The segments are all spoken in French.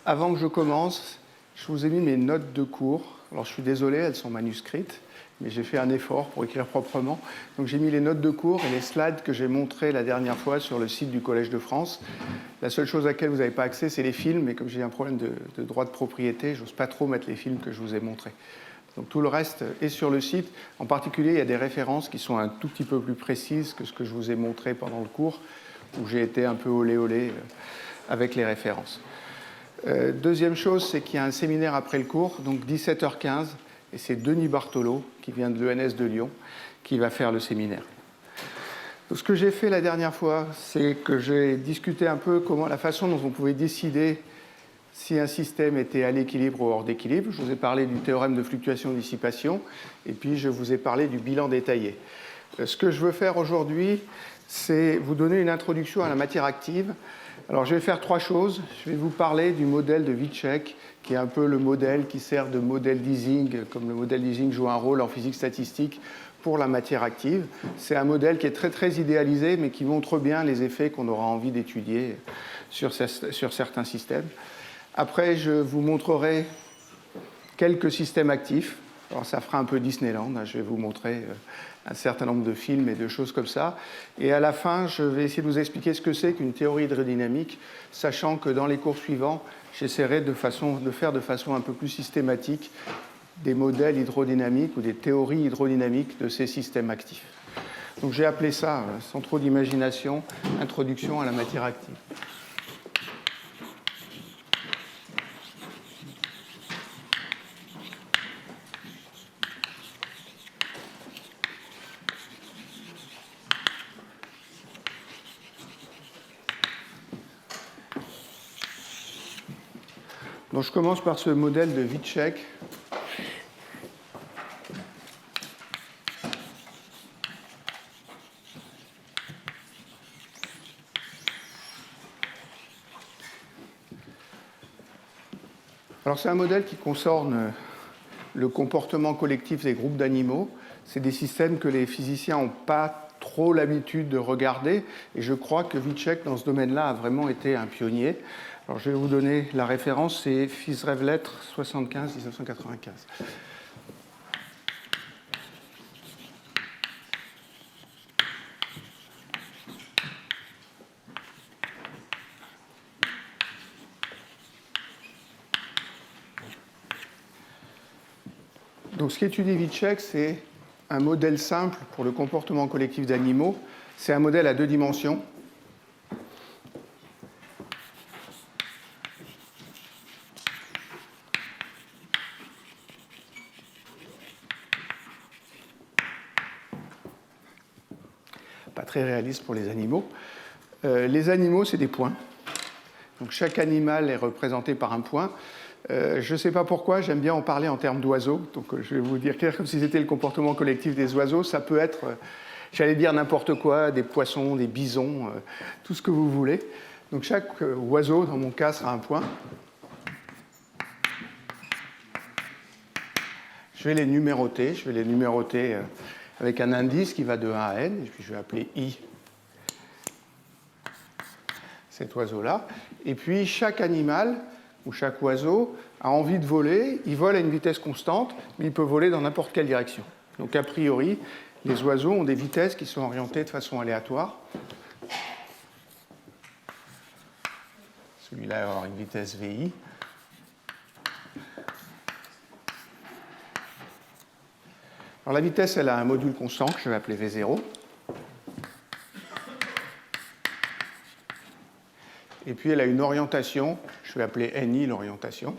Avant que je commence, je vous ai mis mes notes de cours. Alors je suis désolé, elles sont manuscrites, mais j'ai fait un effort pour écrire proprement. Donc j'ai mis les notes de cours et les slides que j'ai montrés la dernière fois sur le site du Collège de France. La seule chose à laquelle vous n'avez pas accès, c'est les films, mais comme j'ai un problème de droit de propriété, je n'ose pas trop mettre les films que je vous ai montrés. Donc tout le reste est sur le site. En particulier, il y a des références qui sont un tout petit peu plus précises que ce que je vous ai montré pendant le cours, où j'ai été un peu olé avec les références. Deuxième chose, c'est qu'il y a un séminaire après le cours, donc 17h15, et c'est Denis Barthelot, qui vient de l'ENS de Lyon, qui va faire le séminaire. Donc, ce que j'ai fait la dernière fois, c'est que j'ai discuté un peu la façon dont on pouvait décider si un système était à l'équilibre ou hors d'équilibre. Je vous ai parlé du théorème de fluctuation-dissipation, et puis je vous ai parlé du bilan détaillé. Ce que je veux faire aujourd'hui, c'est vous donner une introduction à la matière active. Alors, je vais faire trois choses. Je vais vous parler du modèle de Witschek, qui est un peu le modèle qui sert de modèle d'Ising, comme le modèle d'Ising joue un rôle en physique statistique pour la matière active. C'est un modèle qui est très, très idéalisé, mais qui montre bien les effets qu'on aura envie d'étudier sur certains systèmes. Après, je vous montrerai quelques systèmes actifs. Alors, ça fera un peu Disneyland. Je vais vous montrer un certain nombre de films et de choses comme ça. Et à la fin, je vais essayer de vous expliquer ce que c'est qu'une théorie hydrodynamique, sachant que dans les cours suivants, j'essaierai de faire de façon un peu plus systématique des modèles hydrodynamiques ou des théories hydrodynamiques de ces systèmes actifs. Donc j'ai appelé ça, sans trop d'imagination, Introduction à la matière active. Donc je commence par ce modèle de Witschek. Alors c'est un modèle qui concerne le comportement collectif des groupes d'animaux. C'est des systèmes que les physiciens n'ont pas trop l'habitude de regarder, et je crois que Witschek, dans ce domaine-là, a vraiment été un pionnier. Alors, je vais vous donner la référence, c'est Fils-Rêve-Lettres 75-1995. Donc, ce qu'étudie Witschek, c'est un modèle simple pour le comportement collectif d'animaux. C'est un modèle à deux dimensions. Pas très réaliste pour les animaux. Les animaux, c'est des points. Donc chaque animal est représenté par un point. Je ne sais pas pourquoi, j'aime bien en parler en termes d'oiseaux. Donc je vais vous dire comme si c'était le comportement collectif des oiseaux. Ça peut être, j'allais dire n'importe quoi, des poissons, des bisons, tout ce que vous voulez. Donc chaque oiseau, dans mon cas, sera un point. Je vais les numéroter. Je vais les numéroter avec un indice qui va de 1 à n. Et puis je vais appeler I cet oiseau-là. Et puis chaque animal ou chaque oiseau a envie de voler. Il vole à une vitesse constante, mais il peut voler dans n'importe quelle direction. Donc a priori, les oiseaux ont des vitesses qui sont orientées de façon aléatoire. Celui-là va avoir une vitesse VI. Alors la vitesse, elle a un module constant que je vais appeler V0. Et puis elle a une orientation, je vais appeler NI l'orientation.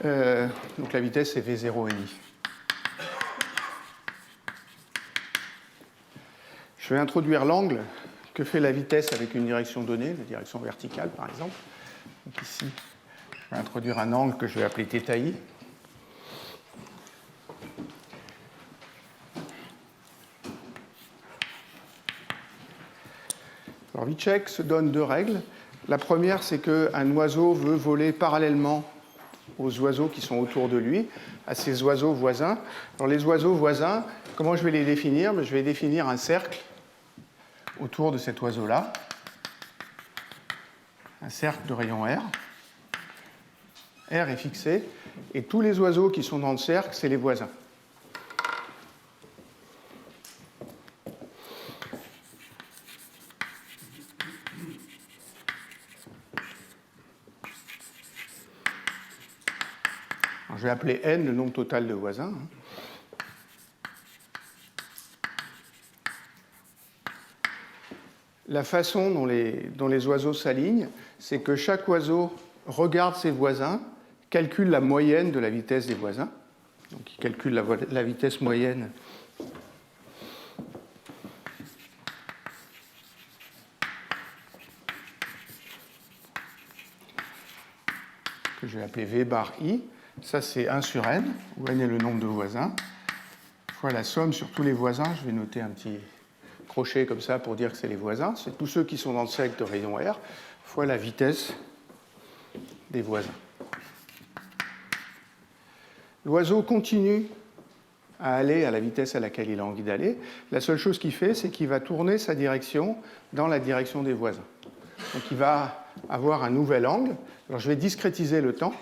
Donc la vitesse c'est V0 NI. Je vais introduire l'angle que fait la vitesse avec une direction donnée, la direction verticale par exemple. Donc ici, je vais introduire un angle que je vais appeler θi. Alors Witschek se donne deux règles. La première, c'est qu'un oiseau veut voler parallèlement aux oiseaux qui sont autour de lui, à ses oiseaux voisins. Alors les oiseaux voisins, comment je vais les définir? Je vais définir un cercle autour de cet oiseau-là, un cercle de rayon R. R est fixé, et tous les oiseaux qui sont dans le cercle, c'est les voisins. Alors, je vais appeler N le nombre total de voisins. La façon dont les oiseaux s'alignent, c'est que chaque oiseau regarde ses voisins, calcule la moyenne de la vitesse des voisins. Donc il calcule la vitesse moyenne que je vais appeler V bar I. Ça, c'est 1 sur N, où N est le nombre de voisins, fois la somme sur tous les voisins. Je vais noter un petit crochet comme ça pour dire que c'est les voisins. C'est tous ceux qui sont dans le cercle de rayon R, fois la vitesse des voisins. L'oiseau continue à aller à la vitesse à laquelle il a envie d'aller. La seule chose qu'il fait, c'est qu'il va tourner sa direction dans la direction des voisins. Donc il va avoir un nouvel angle. Alors je vais discrétiser le temps.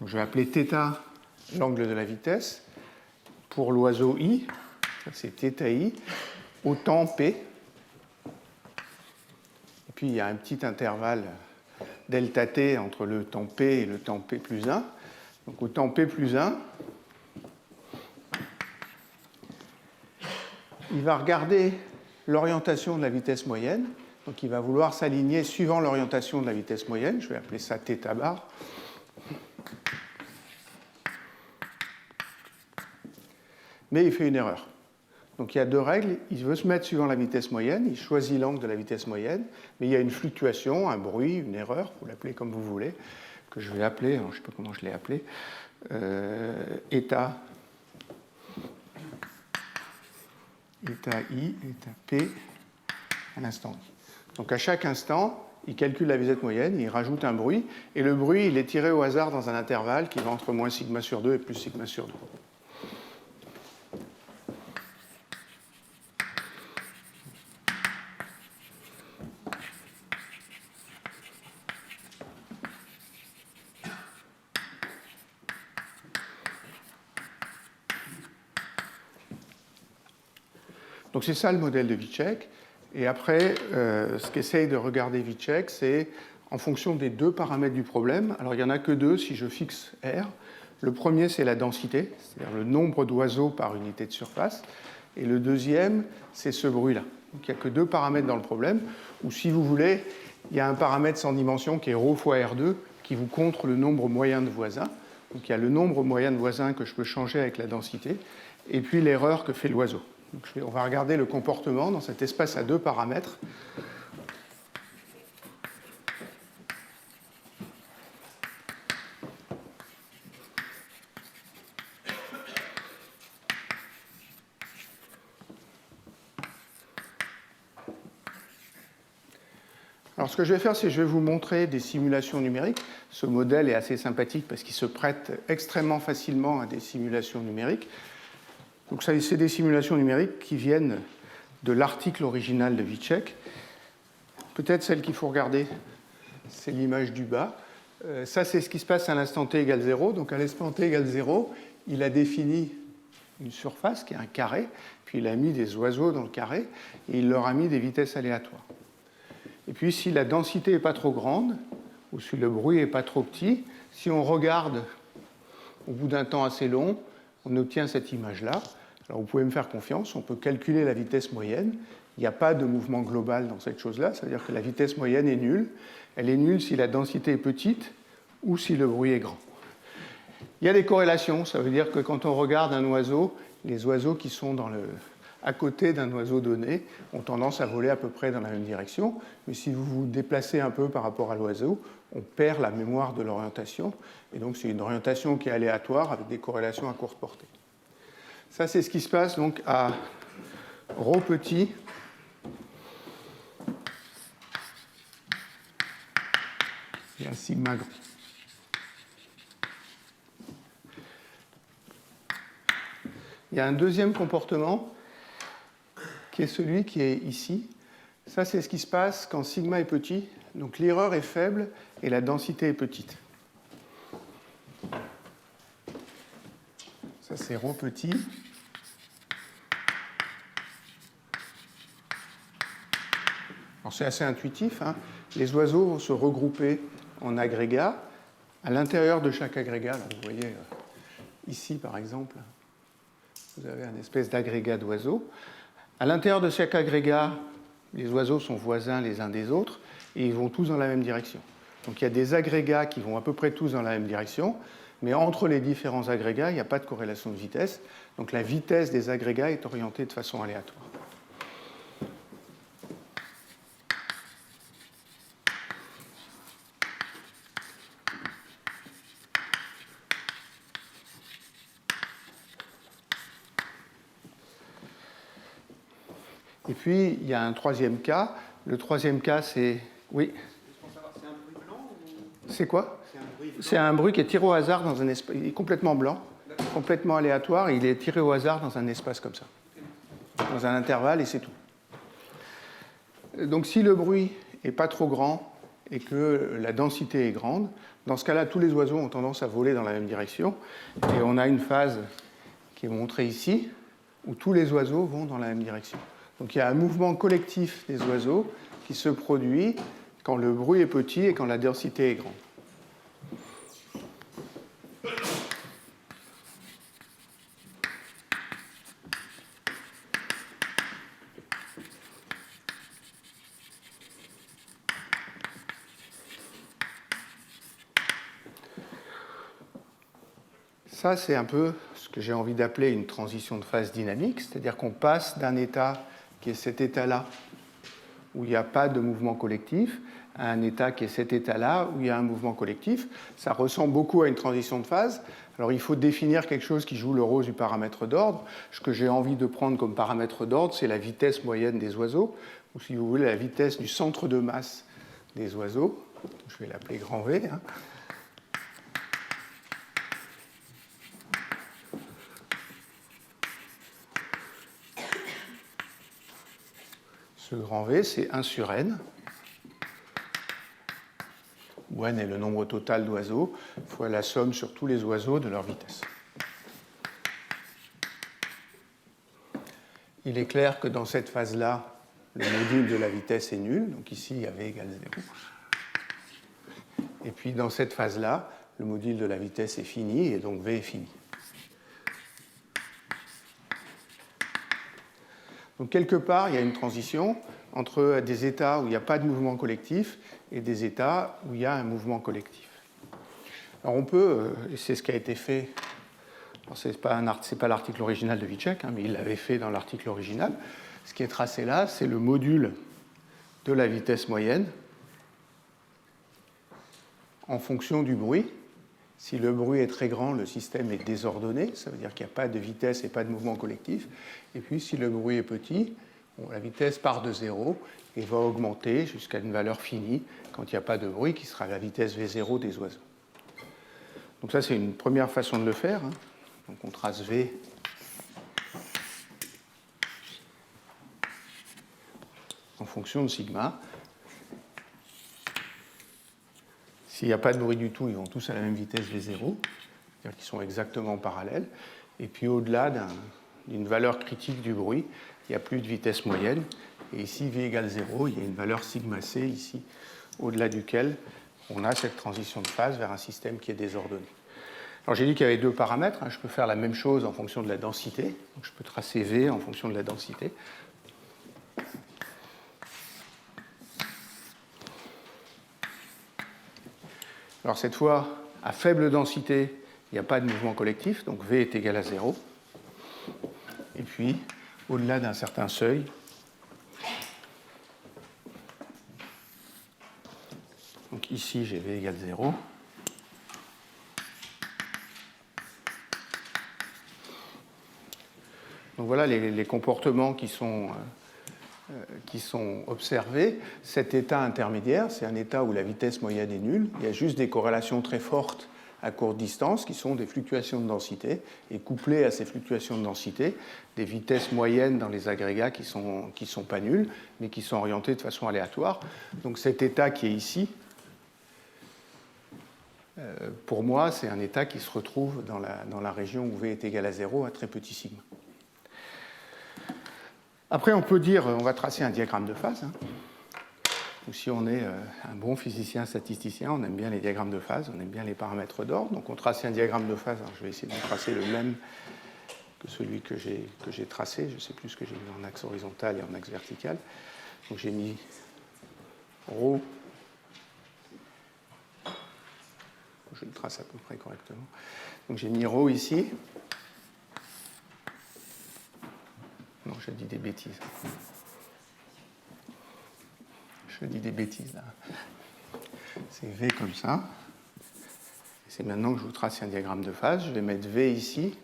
Donc je vais appeler θ l'angle de la vitesse. Pour l'oiseau I, c'est θi, au temps P. Et puis il y a un petit intervalle delta t entre le temps P et le temps P plus 1. Donc au temps P plus 1, il va regarder l'orientation de la vitesse moyenne. Donc il va vouloir s'aligner suivant l'orientation de la vitesse moyenne. Je vais appeler ça θ bar. Mais il fait une erreur. Donc il y a deux règles. Il veut se mettre suivant la vitesse moyenne, il choisit l'angle de la vitesse moyenne, mais il y a une fluctuation, un bruit, une erreur, vous l'appelez comme vous voulez, que je vais appeler, alors je ne sais pas comment je l'ai appelé, état I, état P, à l'instant I. Donc à chaque instant, il calcule la vitesse moyenne, il rajoute un bruit, et le bruit, il est tiré au hasard dans un intervalle qui va entre moins sigma sur 2 et plus sigma sur 2. Donc c'est ça le modèle de Vicek. Et après, ce qu'essaye de regarder Vicek, c'est en fonction des deux paramètres du problème. Alors il n'y en a que deux si je fixe R. Le premier, c'est la densité, c'est-à-dire le nombre d'oiseaux par unité de surface. Et le deuxième, c'est ce bruit-là. Donc il n'y a que deux paramètres dans le problème. Ou si vous voulez, il y a un paramètre sans dimension qui est ρ fois R2 qui vous compte le nombre moyen de voisins. Donc il y a le nombre moyen de voisins que je peux changer avec la densité. Et puis l'erreur que fait l'oiseau. Donc on va regarder le comportement dans cet espace à deux paramètres. Alors ce que je vais faire, c'est que je vais vous montrer des simulations numériques. Ce modèle est assez sympathique parce qu'il se prête extrêmement facilement à des simulations numériques. Donc c'est des simulations numériques qui viennent de l'article original de Vicek. Peut-être celle qu'il faut regarder, c'est l'image du bas. Ça, c'est ce qui se passe à l'instant t égale 0. Donc à l'instant t égale 0, il a défini une surface qui est un carré, puis il a mis des oiseaux dans le carré, et il leur a mis des vitesses aléatoires. Et puis si la densité n'est pas trop grande, ou si le bruit n'est pas trop petit, si on regarde au bout d'un temps assez long, on obtient cette image-là. Alors vous pouvez me faire confiance, on peut calculer la vitesse moyenne. Il n'y a pas de mouvement global dans cette chose-là, c'est-à-dire que la vitesse moyenne est nulle. Elle est nulle si la densité est petite ou si le bruit est grand. Il y a des corrélations, ça veut dire que quand on regarde un oiseau, les oiseaux qui sont à côté d'un oiseau donné ont tendance à voler à peu près dans la même direction, mais si vous vous déplacez un peu par rapport à l'oiseau, on perd la mémoire de l'orientation, et donc c'est une orientation qui est aléatoire avec des corrélations à courte portée. Ça, c'est ce qui se passe donc à ρ petit et à sigma grand. Il y a un deuxième comportement qui est celui qui est ici. Ça, c'est ce qui se passe quand sigma est petit. Donc l'erreur est faible et la densité est petite. Ça, c'est ρ petit. Alors c'est assez intuitif, hein. Les oiseaux vont se regrouper en agrégats. À l'intérieur de chaque agrégat, là, vous voyez ici par exemple, vous avez une espèce d'agrégat d'oiseaux. À l'intérieur de chaque agrégat, les oiseaux sont voisins les uns des autres et ils vont tous dans la même direction. Donc il y a des agrégats qui vont à peu près tous dans la même direction, mais entre les différents agrégats, il n'y a pas de corrélation de vitesse. Donc la vitesse des agrégats est orientée de façon aléatoire. Et puis, il y a un troisième cas. Le troisième cas, c'est... Oui. C'est un bruit blanc ou... C'est quoi? C'est un bruit qui est tiré au hasard dans un espace. Il est complètement blanc, complètement aléatoire, et il est tiré au hasard dans un espace comme ça, dans un intervalle, et c'est tout. Donc, si le bruit n'est pas trop grand et que la densité est grande, dans ce cas-là, tous les oiseaux ont tendance à voler dans la même direction, et on a une phase qui est montrée ici, où tous les oiseaux vont dans la même direction. Donc il y a un mouvement collectif des oiseaux qui se produit quand le bruit est petit et quand la densité est grande. Ça, c'est un peu ce que j'ai envie d'appeler une transition de phase dynamique, c'est-à-dire qu'on passe d'un état qui est cet état-là, où il n'y a pas de mouvement collectif, à un état qui est cet état-là, où il y a un mouvement collectif. Ça ressemble beaucoup à une transition de phase. Alors il faut définir quelque chose qui joue le rôle du paramètre d'ordre. Ce que j'ai envie de prendre comme paramètre d'ordre, c'est la vitesse moyenne des oiseaux, ou si vous voulez, la vitesse du centre de masse des oiseaux. Je vais l'appeler grand V. Hein. Ce grand V, c'est 1 sur n, où n est le nombre total d'oiseaux, fois la somme sur tous les oiseaux de leur vitesse. Il est clair que dans cette phase-là, le module de la vitesse est nul, donc ici, il y a V égale 0. Et puis dans cette phase-là, le module de la vitesse est fini, et donc V est fini. Donc quelque part, il y a une transition entre des états où il n'y a pas de mouvement collectif et des états où il y a un mouvement collectif. Alors on peut, et c'est ce qui a été fait, ce n'est pas l'article original de Vicek, hein, mais il l'avait fait dans l'article original. Ce qui est tracé là, c'est le module de la vitesse moyenne en fonction du bruit. Si le bruit est très grand, le système est désordonné, ça veut dire qu'il n'y a pas de vitesse et pas de mouvement collectif. Et puis si le bruit est petit, la vitesse part de 0 et va augmenter jusqu'à une valeur finie quand il n'y a pas de bruit, qui sera la vitesse V0 des oiseaux. Donc ça, c'est une première façon de le faire. Hein. Donc on trace V en fonction de sigma. S'il n'y a pas de bruit du tout, ils vont tous à la même vitesse V0, c'est-à-dire qu'ils sont exactement parallèles. Et puis au-delà d'une valeur critique du bruit, il n'y a plus de vitesse moyenne. Et ici, V égale 0, il y a une valeur sigma c ici, au-delà duquel on a cette transition de phase vers un système qui est désordonné. Alors j'ai dit qu'il y avait deux paramètres. Hein. Je peux faire la même chose en fonction de la densité. Donc, je peux tracer V en fonction de la densité. Alors cette fois, à faible densité, il n'y a pas de mouvement collectif, donc V est égal à 0. Et puis, au-delà d'un certain seuil, donc ici j'ai V égale 0. Donc voilà les comportements qui sont qui sont observés. Cet état intermédiaire, c'est un état où la vitesse moyenne est nulle. Il y a juste des corrélations très fortes à courte distance, qui sont des fluctuations de densité, et couplées à ces fluctuations de densité, des vitesses moyennes dans les agrégats qui sont pas nulles, mais qui sont orientées de façon aléatoire. Donc cet état qui est ici, pour moi, c'est un état qui se retrouve dans la région où V est égal à 0 à très petit sigma. Après, on peut dire, on va tracer un diagramme de phase. Ou si on est un bon physicien statisticien, on aime bien les diagrammes de phase, on aime bien les paramètres d'ordre. Donc on trace un diagramme de phase. Alors, je vais essayer de tracer le même que celui que j'ai tracé. Je ne sais plus ce que j'ai mis en axe horizontal et en axe vertical. Donc j'ai mis ρ. Je le trace à peu près correctement. Donc j'ai mis ρ ici. Non, je dis des bêtises. Je dis des bêtises là. C'est V comme ça. C'est maintenant que je vous trace un diagramme de phase. Je vais mettre V ici,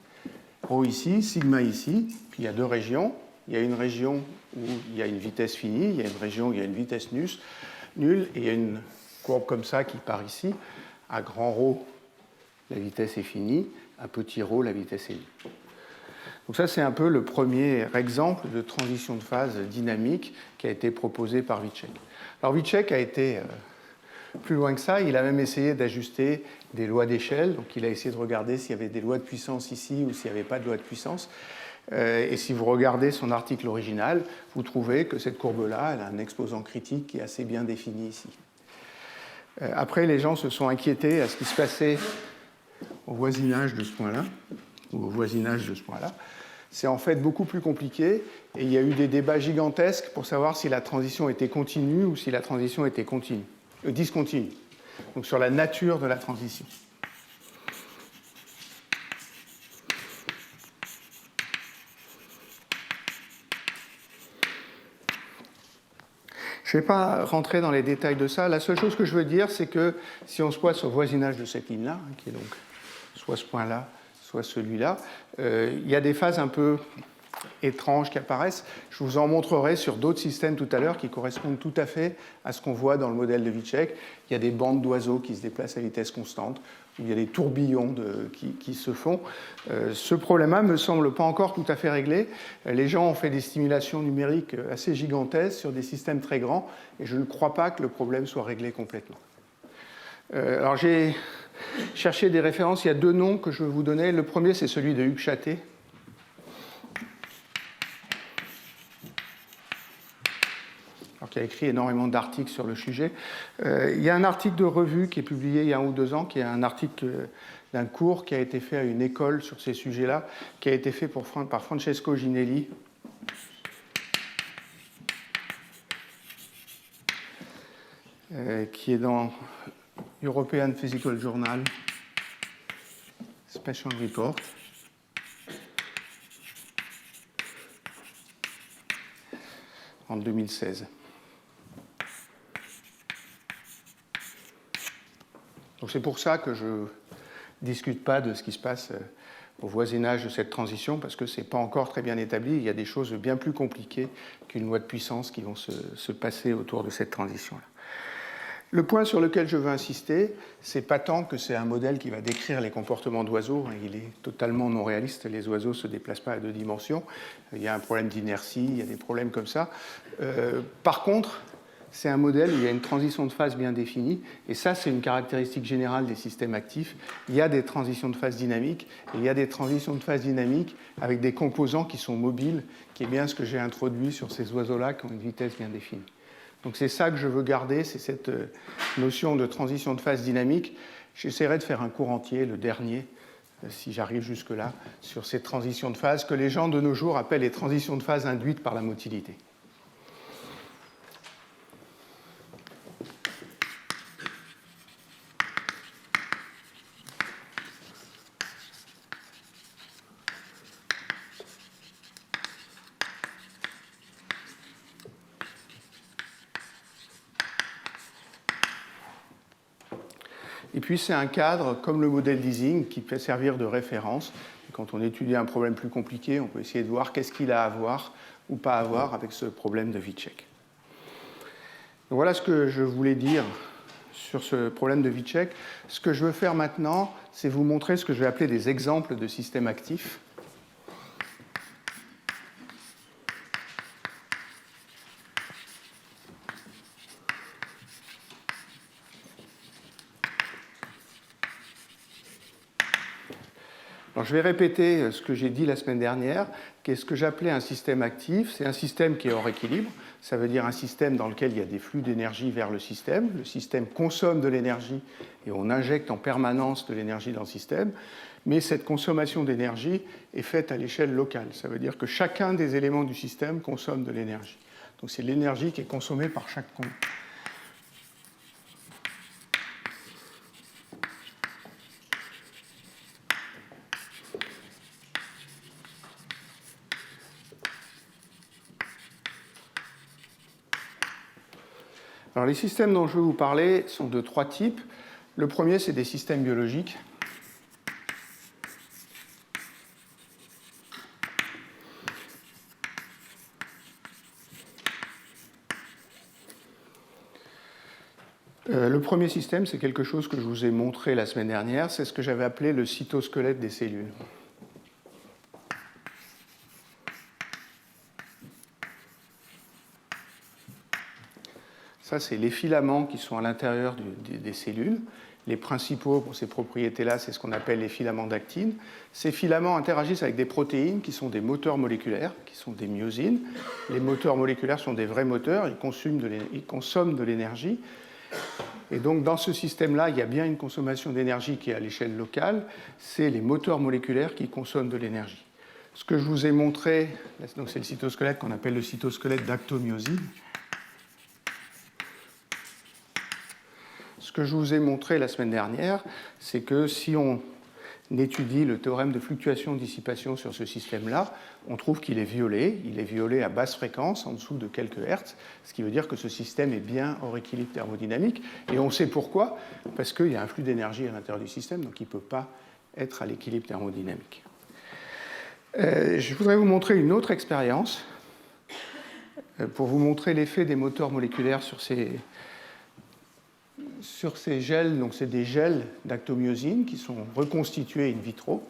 ρ ici, sigma ici. Puis il y a deux régions. Il y a une région où il y a une vitesse finie, il y a une région où il y a une vitesse nulle, et il y a une courbe comme ça qui part ici. À grand ρ, la vitesse est finie. À petit ρ, la vitesse est nulle. Donc ça, c'est un peu le premier exemple de transition de phase dynamique qui a été proposé par Vítček. Alors Vítček a été plus loin que ça. Il a même essayé d'ajuster des lois d'échelle. Donc il a essayé de regarder s'il y avait des lois de puissance ici ou s'il n'y avait pas de loi de puissance. Et si vous regardez son article original, vous trouvez que cette courbe-là, elle a un exposant critique qui est assez bien défini ici. Après, les gens se sont inquiétés à ce qui se passait au voisinage de ce point-là, ou au voisinage de ce point-là. C'est en fait beaucoup plus compliqué, et il y a eu des débats gigantesques pour savoir si la transition était continue ou si la transition était discontinue, donc sur la nature de la transition. Je ne vais pas rentrer dans les détails de ça. La seule chose que je veux dire, c'est que si on se place au voisinage de cette ligne-là, qui est donc soit ce point-là, soit celui-là, il y a des phases un peu étranges qui apparaissent. Je vous en montrerai sur d'autres systèmes tout à l'heure qui correspondent tout à fait à ce qu'on voit dans le modèle de Vítček. Il y a des bandes d'oiseaux qui se déplacent à vitesse constante, où il y a des tourbillons qui se font. Ce problème-là ne me semble pas encore tout à fait réglé. Les gens ont fait des simulations numériques assez gigantesques sur des systèmes très grands, et je ne crois pas que le problème soit réglé complètement. Alors j'ai cherché des références. Il y a deux noms que je veux vous donner. Le premier, c'est celui de Hugues Châté, qui a écrit énormément d'articles sur le sujet. Il y a un article de revue qui est publié il y a 1 ou 2 ans, qui est un article d'un cours qui a été fait à une école sur ces sujets-là, qui a été fait par Francesco Ginelli. Qui est dans European Physical Journal Special Report. En 2016. Donc c'est pour ça que je ne discute pas de ce qui se passe au voisinage de cette transition, parce que ce n'est pas encore très bien établi. Il y a des choses bien plus compliquées qu'une loi de puissance qui vont se passer autour de cette transition-là. Le point sur lequel je veux insister, c'est pas tant que c'est un modèle qui va décrire les comportements d'oiseaux. Il est totalement non réaliste. Les oiseaux ne se déplacent pas à 2 dimensions. Il y a un problème d'inertie, il y a des problèmes comme ça. Par contre, c'est un modèle où il y a une transition de phase bien définie. Et ça, c'est une caractéristique générale des systèmes actifs. Il y a des transitions de phase dynamiques. Et il y a des transitions de phase dynamiques avec des composants qui sont mobiles, qui est bien ce que j'ai introduit sur ces oiseaux-là qui ont une vitesse bien définie. Donc c'est ça que je veux garder, c'est cette notion de transition de phase dynamique. J'essaierai de faire un cours entier, le dernier, si j'arrive jusque-là, sur ces transitions de phase que les gens de nos jours appellent les transitions de phase induites par la motilité. Et puis c'est un cadre, comme le modèle d'Ising, qui peut servir de référence. Et quand on étudie un problème plus compliqué, on peut essayer de voir qu'est-ce qu'il a à voir ou pas avoir avec ce problème de Vicek. Donc voilà ce que je voulais dire sur ce problème de Vicek. Ce que je veux faire maintenant, c'est vous montrer ce que je vais appeler des exemples de systèmes actifs. Alors, je vais répéter ce que j'ai dit la semaine dernière, qu'est-ce que j'appelais un système actif. C'est un système qui est hors équilibre. Ça veut dire un système dans lequel il y a des flux d'énergie vers le système. Le système consomme de l'énergie et on injecte en permanence de l'énergie dans le système. Mais cette consommation d'énergie est faite à l'échelle locale. Ça veut dire que chacun des éléments du système consomme de l'énergie. Donc c'est l'énergie qui est consommée par chaque compte. Alors, les systèmes dont je vais vous parler sont de trois types. Le premier, c'est des systèmes biologiques. Le premier système, c'est quelque chose que je vous ai montré la semaine dernière. C'est ce que j'avais appelé le cytosquelette des cellules. Ça, c'est les filaments qui sont à l'intérieur des cellules. Les principaux pour ces propriétés-là, c'est ce qu'on appelle les filaments d'actine. Ces filaments interagissent avec des protéines qui sont des moteurs moléculaires, qui sont des myosines. Les moteurs moléculaires sont des vrais moteurs, ils consomment de l'énergie. Et donc, dans ce système-là, il y a bien une consommation d'énergie qui est à l'échelle locale. C'est les moteurs moléculaires qui consomment de l'énergie. Ce que je vous ai montré, donc c'est le cytosquelette qu'on appelle le cytosquelette d'actomyosine. Ce que je vous ai montré la semaine dernière, c'est que si on étudie le théorème de fluctuation-dissipation sur ce système-là, on trouve qu'il est violé. Il est violé à basse fréquence, en dessous de quelques hertz, ce qui veut dire que ce système est bien hors équilibre thermodynamique. Et on sait pourquoi, parce qu'il y a un flux d'énergie à l'intérieur du système, donc il ne peut pas être à l'équilibre thermodynamique. Je voudrais vous montrer une autre expérience pour vous montrer l'effet des moteurs moléculaires sur ces gels. Donc c'est des gels d'actomyosine qui sont reconstitués in vitro.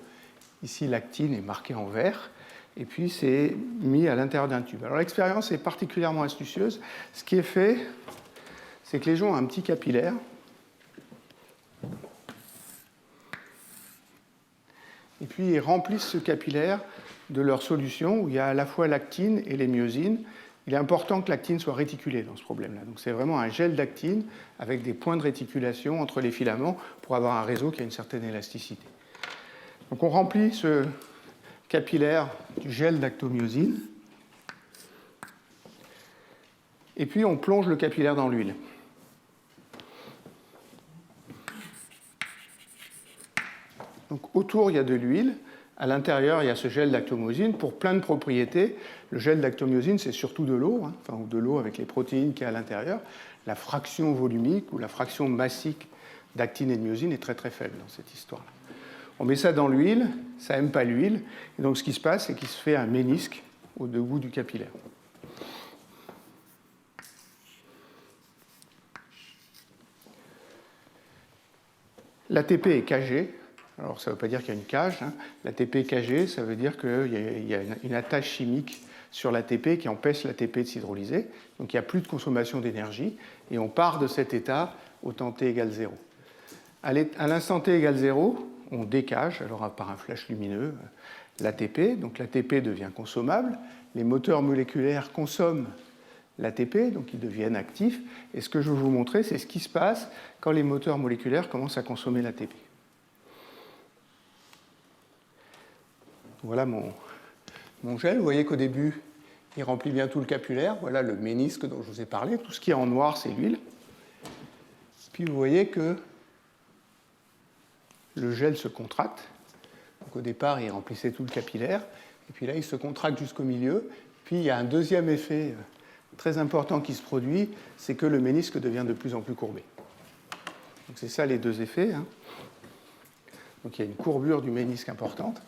Ici, l'actine est marquée en vert, et puis c'est mis à l'intérieur d'un tube. Alors l'expérience est particulièrement astucieuse. Ce qui est fait, c'est que les gens ont un petit capillaire. Et puis ils remplissent ce capillaire de leur solution où il y a à la fois l'actine et les myosines. Il est important que l'actine soit réticulée dans ce problème-là. Donc c'est vraiment un gel d'actine avec des points de réticulation entre les filaments pour avoir un réseau qui a une certaine élasticité. Donc on remplit ce capillaire du gel d'actomyosine et puis on plonge le capillaire dans l'huile. Donc autour, il y a de l'huile. À l'intérieur, il y a ce gel d'actomyosine pour plein de propriétés. Le gel d'actomyosine, c'est surtout de l'eau, ou de l'eau avec les protéines qu'il y a à l'intérieur. La fraction volumique ou la fraction massique d'actine et de myosine est très très faible dans cette histoire-là. On met ça dans l'huile, ça n'aime pas l'huile, et donc ce qui se passe, c'est qu'il se fait un ménisque au debout du capillaire. L'ATP est cagé. Alors, ça ne veut pas dire qu'il y a une cage. L'ATP est cagé, ça veut dire qu'il y a une attache chimique sur l'ATP qui empêche l'ATP de s'hydrolyser. Donc, il n'y a plus de consommation d'énergie. Et on part de cet état au temps t égale 0. À l'instant t égale 0, on décage, alors par un flash lumineux, l'ATP. Donc, l'ATP devient consommable. Les moteurs moléculaires consomment l'ATP, donc ils deviennent actifs. Et ce que je vais vous montrer, c'est ce qui se passe quand les moteurs moléculaires commencent à consommer l'ATP. Voilà mon gel. Vous voyez qu'au début, il remplit bien tout le capillaire. Voilà le ménisque dont je vous ai parlé. Tout ce qui est en noir, c'est l'huile. Puis vous voyez que le gel se contracte. Donc au départ, il remplissait tout le capillaire. Et puis là, il se contracte jusqu'au milieu. Puis il y a un deuxième effet très important qui se produit, c'est que le ménisque devient de plus en plus courbé. Donc c'est ça les deux effets. Donc il y a une courbure du ménisque importante.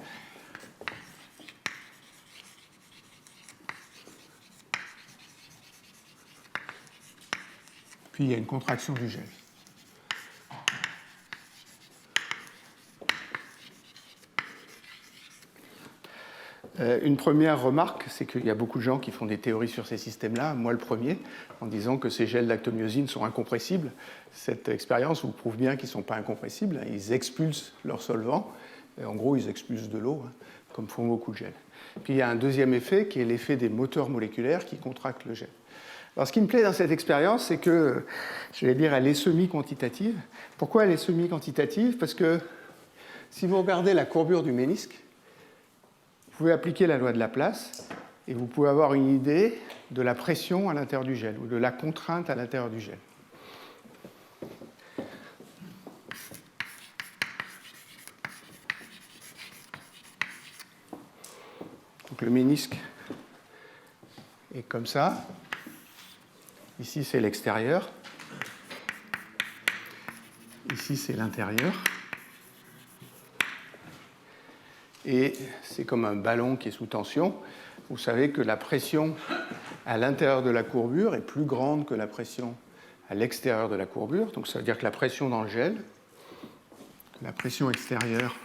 Puis il y a une contraction du gel. Une première remarque, c'est qu'il y a beaucoup de gens qui font des théories sur ces systèmes-là, moi le premier, en disant que ces gels d'actomyosine sont incompressibles. Cette expérience vous prouve bien qu'ils ne sont pas incompressibles. Ils expulsent leur solvant. Et en gros, ils expulsent de l'eau, comme font beaucoup de gels. Puis il y a un deuxième effet qui est l'effet des moteurs moléculaires qui contractent le gel. Alors ce qui me plaît dans cette expérience, c'est que, je vais dire, elle est semi-quantitative. Pourquoi elle est semi-quantitative? Parce que si vous regardez la courbure du ménisque, vous pouvez appliquer la loi de Laplace et vous pouvez avoir une idée de la pression à l'intérieur du gel ou de la contrainte à l'intérieur du gel. Donc le ménisque est comme ça. Ici, c'est l'extérieur. Ici, c'est l'intérieur. Et c'est comme un ballon qui est sous tension. Vous savez que la pression à l'intérieur de la courbure est plus grande que la pression à l'extérieur de la courbure. Donc ça veut dire que la pression dans le gel, la pression extérieure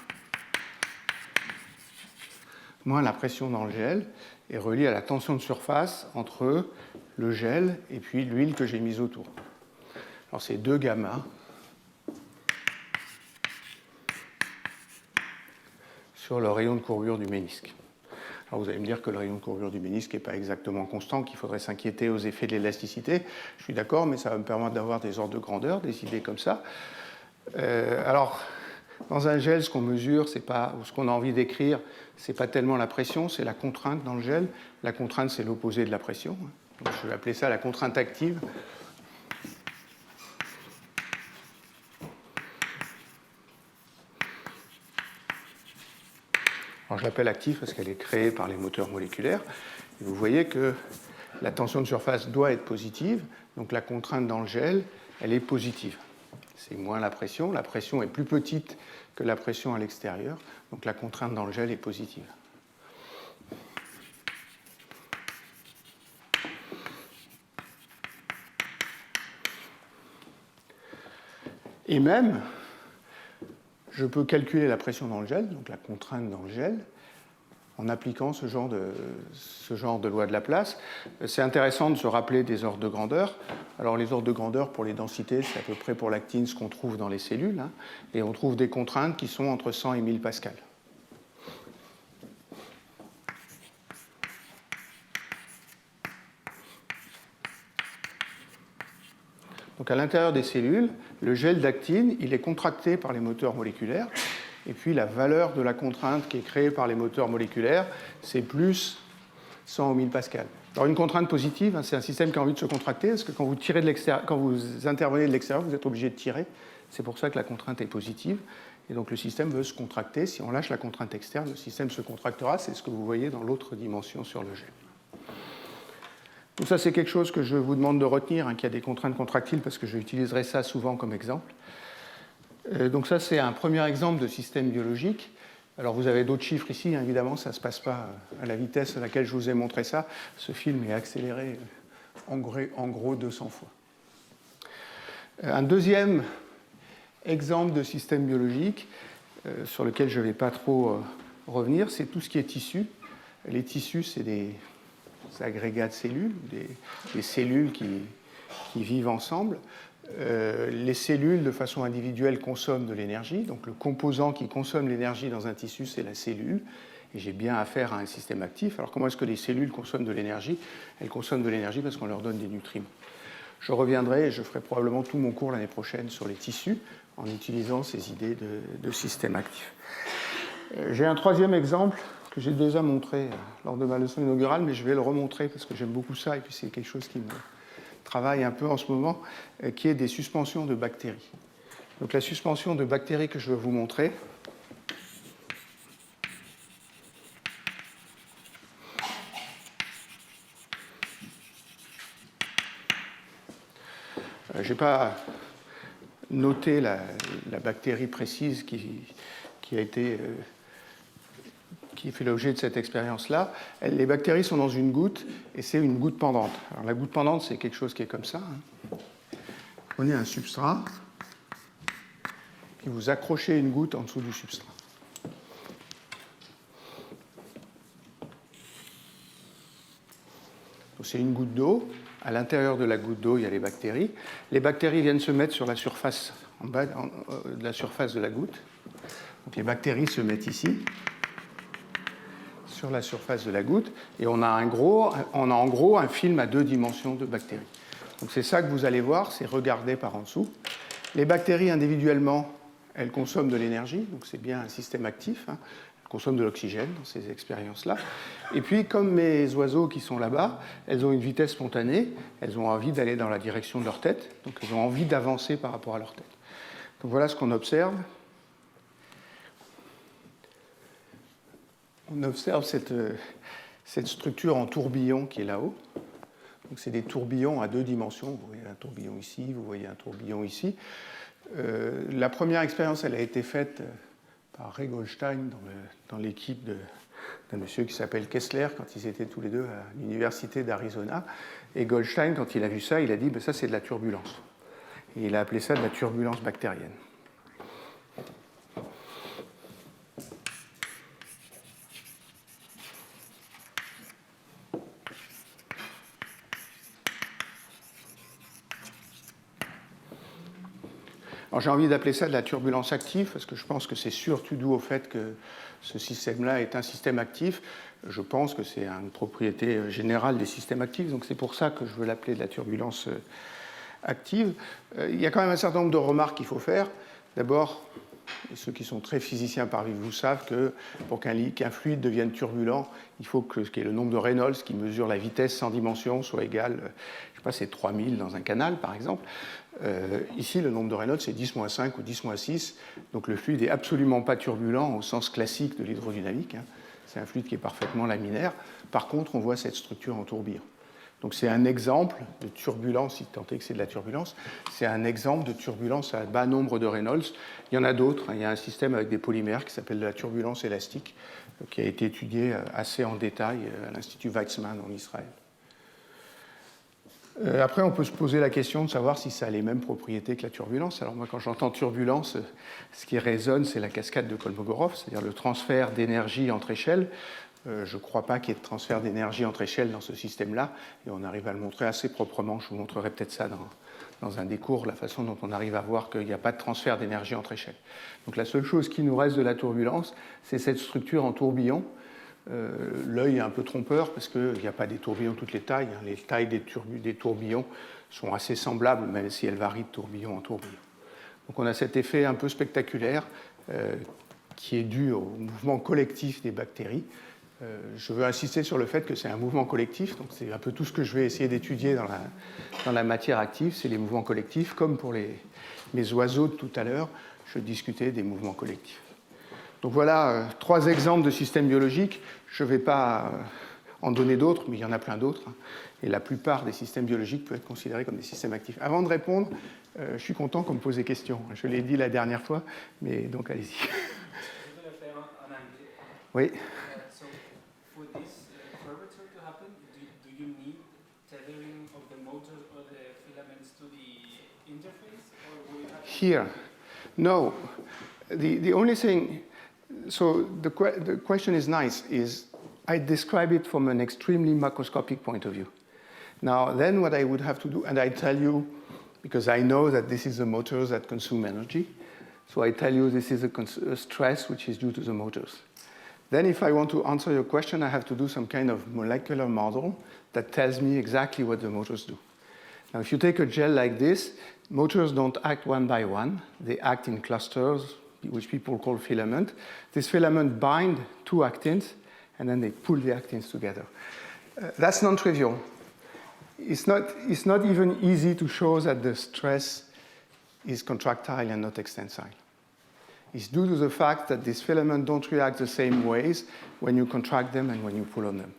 moins la pression dans le gel, est reliée à la tension de surface entre le gel et puis l'huile que j'ai mise autour. Alors c'est 2 gamma sur le rayon de courbure du ménisque. Alors vous allez me dire que le rayon de courbure du ménisque n'est pas exactement constant, qu'il faudrait s'inquiéter aux effets de l'élasticité. Je suis d'accord, mais ça va me permettre d'avoir des ordres de grandeur, des idées comme ça. Alors, dans un gel, ce qu'on mesure, ou ce qu'on a envie d'écrire, ce n'est pas tellement la pression, c'est la contrainte dans le gel. La contrainte, c'est l'opposé de la pression. Donc, je vais appeler ça la contrainte active. Alors, je l'appelle active parce qu'elle est créée par les moteurs moléculaires. Et vous voyez que la tension de surface doit être positive, donc la contrainte dans le gel, elle est positive. C'est moins la pression. La pression est plus petite que la pression à l'extérieur, donc la contrainte dans le gel est positive. Et même, je peux calculer la pression dans le gel, donc la contrainte dans le gel, en appliquant ce genre de loi de Laplace. C'est intéressant de se rappeler des ordres de grandeur. Alors les ordres de grandeur pour les densités, c'est à peu près pour l'actine ce qu'on trouve dans les cellules, hein, et on trouve des contraintes qui sont entre 100 et 1000 pascal. Donc à l'intérieur des cellules, le gel d'actine, il est contracté par les moteurs moléculaires, et puis la valeur de la contrainte qui est créée par les moteurs moléculaires, c'est plus 100 ou 1000 pascal. Alors une contrainte positive, hein, c'est un système qui a envie de se contracter, parce que quand vous intervenez de l'extérieur, vous êtes obligé de tirer. C'est pour ça que la contrainte est positive. Et donc le système veut se contracter. Si on lâche la contrainte externe, le système se contractera. C'est ce que vous voyez dans l'autre dimension sur le gel. Donc ça, c'est quelque chose que je vous demande de retenir, hein, qu'il y a des contraintes contractiles, parce que j'utiliserai ça souvent comme exemple. Donc ça, c'est un premier exemple de système biologique. Alors vous avez d'autres chiffres ici, hein, évidemment, ça ne se passe pas à la vitesse à laquelle je vous ai montré ça. Ce film est accéléré en gros 200 fois. Un deuxième exemple de système biologique, sur lequel je ne vais pas trop revenir, c'est tout ce qui est tissu. Les tissus, c'est des agrégats de cellules, des cellules qui vivent ensemble. Les cellules, de façon individuelle, consomment de l'énergie. Donc le composant qui consomme l'énergie dans un tissu, c'est la cellule. Et j'ai bien affaire à un système actif. Alors comment est-ce que les cellules consomment de l'énergie? Elles consomment de l'énergie parce qu'on leur donne des nutriments. Je reviendrai et je ferai probablement tout mon cours l'année prochaine sur les tissus en utilisant ces idées de système actif. J'ai un troisième exemple que j'ai déjà montré lors de ma leçon inaugurale, mais je vais le remontrer parce que j'aime beaucoup ça et puis c'est quelque chose qui me travaille un peu en ce moment, qui est des suspensions de bactéries. Donc la suspension de bactéries que je vais vous montrer, je n'ai pas noté la bactérie précise qui fait l'objet de cette expérience-là. Les bactéries sont dans une goutte, et c'est une goutte pendante. Alors, la goutte pendante, c'est quelque chose qui est comme ça. Hein. prenez un substrat, puis vous accrochez une goutte en dessous du substrat. Donc c'est une goutte d'eau. À l'intérieur de la goutte d'eau, il y a les bactéries. Les bactéries viennent se mettre sur la surface, en bas de la surface de la goutte. Donc les bactéries se mettent ici, sur la surface de la goutte, et on a en gros un film à 2 dimensions de bactéries. Donc c'est ça que vous allez voir, c'est regardé par en dessous. Les bactéries individuellement, elles consomment de l'énergie, donc c'est bien un système actif. Elles consomment de l'oxygène dans ces expériences-là. Et puis, comme mes oiseaux qui sont là-bas, elles ont une vitesse spontanée, elles ont envie d'aller dans la direction de leur tête, donc elles ont envie d'avancer par rapport à leur tête. Donc voilà ce qu'on observe. On observe cette structure en tourbillon qui est là-haut. Donc c'est des tourbillons à 2 dimensions. Vous voyez un tourbillon ici, vous voyez un tourbillon ici. La première expérience, elle a été faite par Ray Goldstein dans l'équipe d'un monsieur qui s'appelle Kessler, quand ils étaient tous les deux à l'université d'Arizona. Et Goldstein, quand il a vu ça, il a dit ben, ça c'est de la turbulence. Et il a appelé ça de la turbulence bactérienne. Alors j'ai envie d'appeler ça de la turbulence active, parce que je pense que c'est surtout dû au fait que ce système-là est un système actif. Je pense que c'est une propriété générale des systèmes actifs, donc c'est pour ça que je veux l'appeler de la turbulence active. Il y a quand même un certain nombre de remarques qu'il faut faire. D'abord, ceux qui sont très physiciens parmi vous savent que pour qu'un fluide devienne turbulent, il faut que le nombre de Reynolds qui mesure la vitesse sans dimension soit égal, je ne sais pas, c'est 3000 dans un canal par exemple. Ici, le nombre de Reynolds, c'est 10-5 ou 10-6. Donc le fluide n'est absolument pas turbulent au sens classique de l'hydrodynamique. C'est un fluide qui est parfaitement laminaire. Par contre, on voit cette structure en tourbillon. Donc c'est un exemple de turbulence, si tant est que c'est de la turbulence, c'est un exemple de turbulence à bas nombre de Reynolds. Il y en a d'autres. Il y a un système avec des polymères qui s'appelle la turbulence élastique, qui a été étudié assez en détail à l'Institut Weizmann en Israël. Après, on peut se poser la question de savoir si ça a les mêmes propriétés que la turbulence. Alors moi, quand j'entends turbulence, ce qui résonne, c'est la cascade de Kolmogorov, c'est-à-dire le transfert d'énergie entre échelles. Je ne crois pas qu'il y ait de transfert d'énergie entre échelles dans ce système-là, et on arrive à le montrer assez proprement. Je vous montrerai peut-être ça dans un des cours, la façon dont on arrive à voir qu'il n'y a pas de transfert d'énergie entre échelles. Donc la seule chose qui nous reste de la turbulence, c'est cette structure en tourbillon. L'œil est un peu trompeur parce qu'il n'y a pas des tourbillons toutes les tailles. Les tailles des tourbillons sont assez semblables, même si elles varient de tourbillon en tourbillon. Donc on a cet effet un peu spectaculaire qui est dû au mouvement collectif des bactéries. Je veux insister sur le fait que c'est un mouvement collectif, donc c'est un peu tout ce que je vais essayer d'étudier dans la matière active, c'est les mouvements collectifs. Comme pour mes oiseaux de tout à l'heure, je discutais des mouvements collectifs. Donc voilà 3 exemples de systèmes biologiques. Je ne vais pas en donner d'autres, mais il y en a plein d'autres. Et la plupart des systèmes biologiques peuvent être considérés comme des systèmes actifs. Avant de répondre, je suis content qu'on me pose des questions. Je l'ai dit la dernière fois, mais donc allez-y. Je vais faire en anglais. Oui. So for this curvature to happen, do you need tethering of the motor or the filaments to the interface, or will you have Here. No. The only thing... So the question is nice, is I describe it from an extremely macroscopic point of view. Now, then what I would have to do, and I tell you, because I know that this is the motors that consume energy, so I tell you this is a stress which is due to the motors. Then if I want to answer your question, I have to do some kind of molecular model that tells me exactly what the motors do. Now, if you take a gel like this, motors don't act one by one. They act in clusters, which people call filament. This filament bind 2 actins, and then they pull the actins together. That's non-trivial. It's not even easy to show that the stress is contractile and not extensile. It's due to the fact that these filaments don't react the same ways when you contract them and when you pull on them.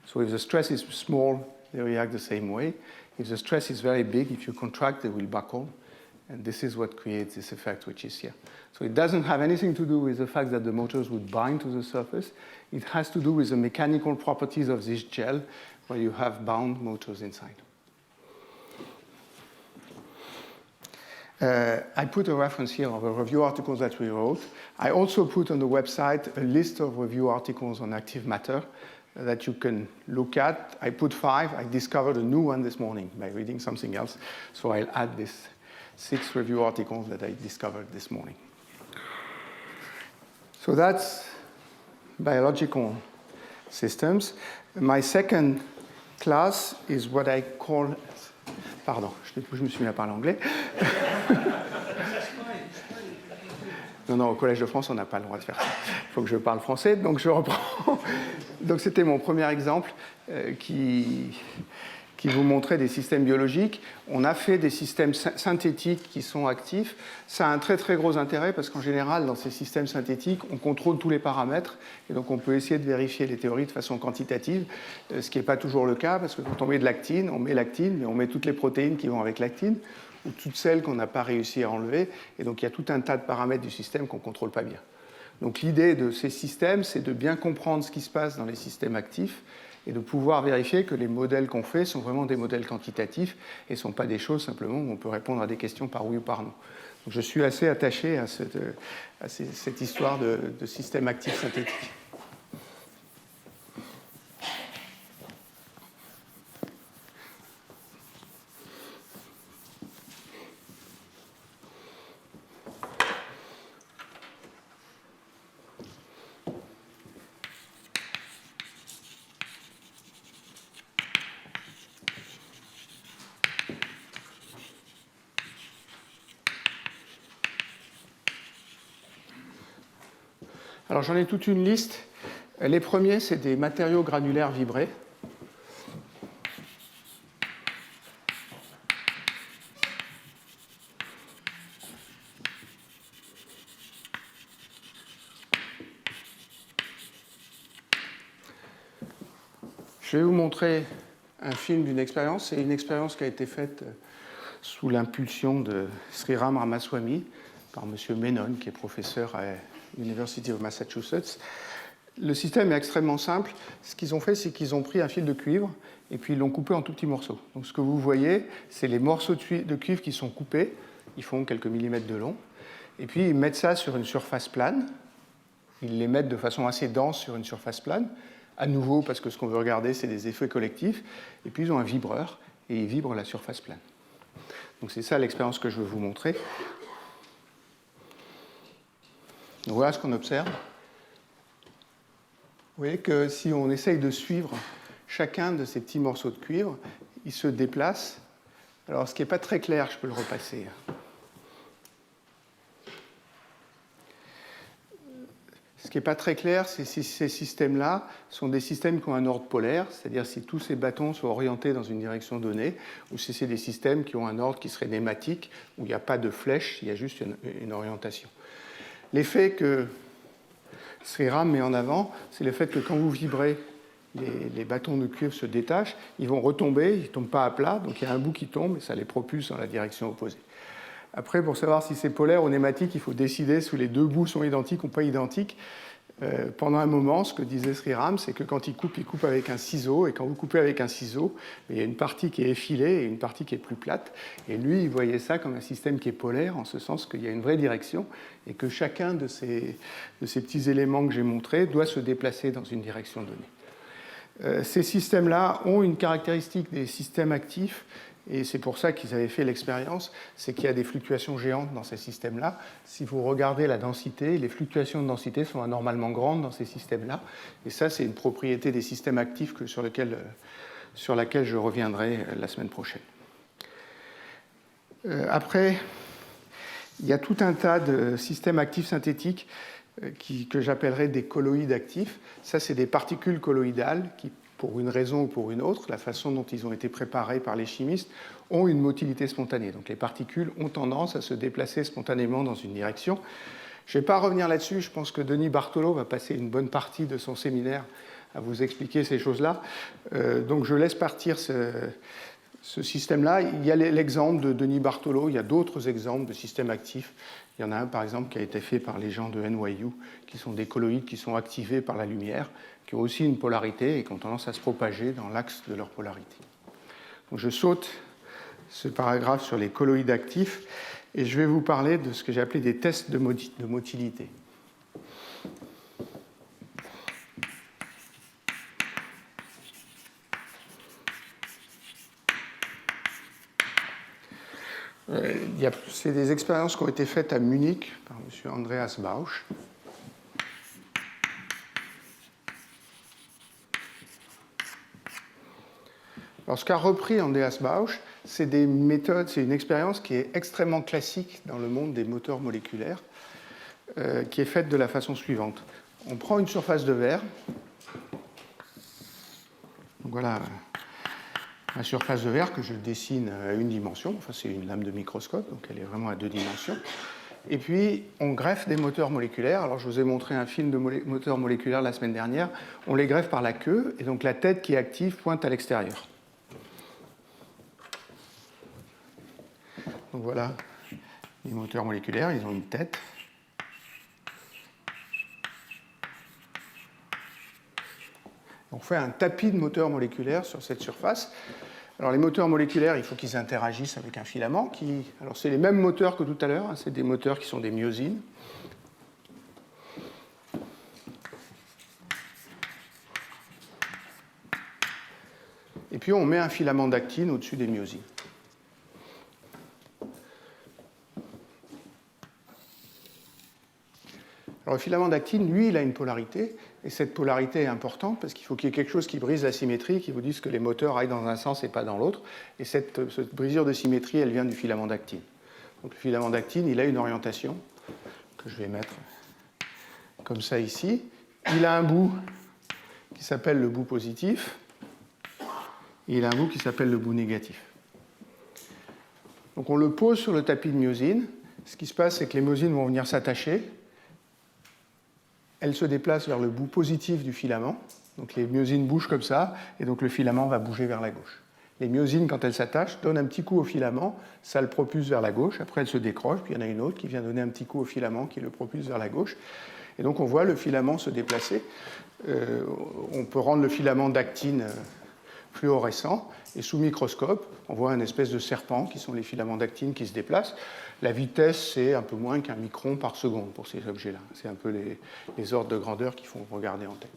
So if the stress is small, they react the same way. If the stress is very big, if you contract, they will buckle. And this is what creates this effect, which is here. So it doesn't have anything to do with the fact that the motors would bind to the surface. It has to do with the mechanical properties of this gel, where you have bound motors inside. I put a reference here of a review articles that we wrote. I also put on the website a list of review articles on active matter that you can look at. I put 5. I discovered a new one this morning by reading something else. So I'll add this 6 review articles that I discovered this morning. So that's biological systems. My second class is what I call... Pardon, je me suis mis à parler anglais. Non, au Collège de France, on n'a pas le droit de faire ça. Il faut que je parle français, donc je reprends. Donc c'était mon premier exemple qui vous montrait des systèmes biologiques. On a fait des systèmes synthétiques qui sont actifs. Ça a un très très gros intérêt parce qu'en général, dans ces systèmes synthétiques, on contrôle tous les paramètres et donc on peut essayer de vérifier les théories de façon quantitative, ce qui n'est pas toujours le cas parce que quand on met de l'actine, on met l'actine, mais on met toutes les protéines qui vont avec l'actine ou toutes celles qu'on n'a pas réussi à enlever. Et donc il y a tout un tas de paramètres du système qu'on ne contrôle pas bien. Donc l'idée de ces systèmes, c'est de bien comprendre ce qui se passe dans les systèmes actifs et de pouvoir vérifier que les modèles qu'on fait sont vraiment des modèles quantitatifs et ne sont pas des choses simplement où on peut répondre à des questions par oui ou par non. Donc je suis assez attaché à cette histoire de système actif synthétique. Alors j'en ai toute une liste. Les premiers, c'est des matériaux granulaires vibrés. Je vais vous montrer un film d'une expérience. C'est une expérience qui a été faite sous l'impulsion de Sriram Ramaswamy par M. Menon, qui est professeur à University of Massachusetts. Le système est extrêmement simple. Ce qu'ils ont fait, c'est qu'ils ont pris un fil de cuivre et puis ils l'ont coupé en tout petits morceaux. Donc ce que vous voyez, c'est les morceaux de cuivre qui sont coupés. Ils font quelques millimètres de long. Et puis ils mettent ça sur une surface plane. Ils les mettent de façon assez dense sur une surface plane. À nouveau, parce que ce qu'on veut regarder, c'est des effets collectifs. Et puis ils ont un vibreur et ils vibrent la surface plane. Donc c'est ça l'expérience que je veux vous montrer. Donc voilà ce qu'on observe. Vous voyez que si on essaye de suivre chacun de ces petits morceaux de cuivre, ils se déplacent. Alors ce qui n'est pas très clair, je peux le repasser. Ce qui n'est pas très clair, c'est si ces systèmes-là sont des systèmes qui ont un ordre polaire, c'est-à-dire si tous ces bâtons sont orientés dans une direction donnée, ou si c'est des systèmes qui ont un ordre qui serait nématique, où il n'y a pas de flèche, il y a juste une orientation. L'effet que Sriram met en avant, c'est le fait que quand vous vibrez, les bâtons de cuivre se détachent, ils vont retomber, ils ne tombent pas à plat, donc il y a un bout qui tombe et ça les propulse dans la direction opposée. Après, pour savoir si c'est polaire ou nématique, il faut décider si les deux bouts sont identiques ou pas identiques. Pendant un moment, ce que disait Sriram, c'est que quand il coupe avec un ciseau, et quand vous coupez avec un ciseau, il y a une partie qui est effilée et une partie qui est plus plate. Et lui, il voyait ça comme un système qui est polaire, en ce sens qu'il y a une vraie direction, et que chacun de ces petits éléments que j'ai montrés doit se déplacer dans une direction donnée. Ces systèmes-là ont une caractéristique des systèmes actifs, et c'est pour ça qu'ils avaient fait l'expérience, c'est qu'il y a des fluctuations géantes dans ces systèmes-là. Si vous regardez la densité, les fluctuations de densité sont anormalement grandes dans ces systèmes-là. Et ça, c'est une propriété des systèmes actifs sur laquelle je reviendrai la semaine prochaine. Après, il y a tout un tas de systèmes actifs synthétiques que j'appellerais des colloïdes actifs. Ça, c'est des particules colloïdales qui, pour une raison ou pour une autre, la façon dont ils ont été préparés par les chimistes, ont une motilité spontanée. Donc les particules ont tendance à se déplacer spontanément dans une direction. Je ne vais pas revenir là-dessus, je pense que Denis Bartolo va passer une bonne partie de son séminaire à vous expliquer ces choses-là. Donc je laisse partir ce système-là. Il y a l'exemple de Denis Bartolo, il y a d'autres exemples de systèmes actifs. Il y en a un, par exemple, qui a été fait par les gens de NYU, qui sont des colloïdes qui sont activés par la lumière, qui ont aussi une polarité et qui ont tendance à se propager dans l'axe de leur polarité. Donc je saute ce paragraphe sur les colloïdes actifs et je vais vous parler de ce que j'ai appelé des tests de motilité. C'est des expériences qui ont été faites à Munich par M. Andreas Bausch. Alors, ce qu'a repris Andreas Bausch, c'est des méthodes, c'est une expérience qui est extrêmement classique dans le monde des moteurs moléculaires, qui est faite de la façon suivante. On prend une surface de verre. Donc voilà la surface de verre que je dessine à une dimension. Enfin, c'est une lame de microscope, donc elle est vraiment à 2 dimensions. Et puis, on greffe des moteurs moléculaires. Alors, je vous ai montré un film de moteurs moléculaires la semaine dernière. On les greffe par la queue, et donc la tête qui est active pointe à l'extérieur. Donc voilà les moteurs moléculaires, ils ont une tête. On fait un tapis de moteurs moléculaires sur cette surface. Alors les moteurs moléculaires, il faut qu'ils interagissent avec un filament. Alors c'est les mêmes moteurs que tout à l'heure, hein, c'est des moteurs qui sont des myosines. Et puis on met un filament d'actine au-dessus des myosines. Alors le filament d'actine, lui, il a une polarité, et cette polarité est importante parce qu'il faut qu'il y ait quelque chose qui brise la symétrie, qui vous dise que les moteurs aillent dans un sens et pas dans l'autre, et cette brisure de symétrie, elle vient du filament d'actine. Donc le filament d'actine, il a une orientation, que je vais mettre comme ça ici. Il a un bout qui s'appelle le bout positif, et il a un bout qui s'appelle le bout négatif. Donc on le pose sur le tapis de myosine. Ce qui se passe, c'est que les myosines vont venir s'attacher. Elles se déplacent vers le bout positif du filament. Donc les myosines bougent comme ça, et donc le filament va bouger vers la gauche. Les myosines, quand elles s'attachent, donnent un petit coup au filament, ça le propulse vers la gauche, après elles se décrochent, puis il y en a une autre qui vient donner un petit coup au filament qui le propulse vers la gauche. Et donc on voit le filament se déplacer. On peut rendre le filament d'actine fluorescent, et sous microscope, on voit une espèce de serpent qui sont les filaments d'actine qui se déplacent. La vitesse, c'est un peu moins qu'un micron par seconde pour ces objets-là. C'est un peu les ordres de grandeur qu'il faut regarder en tête.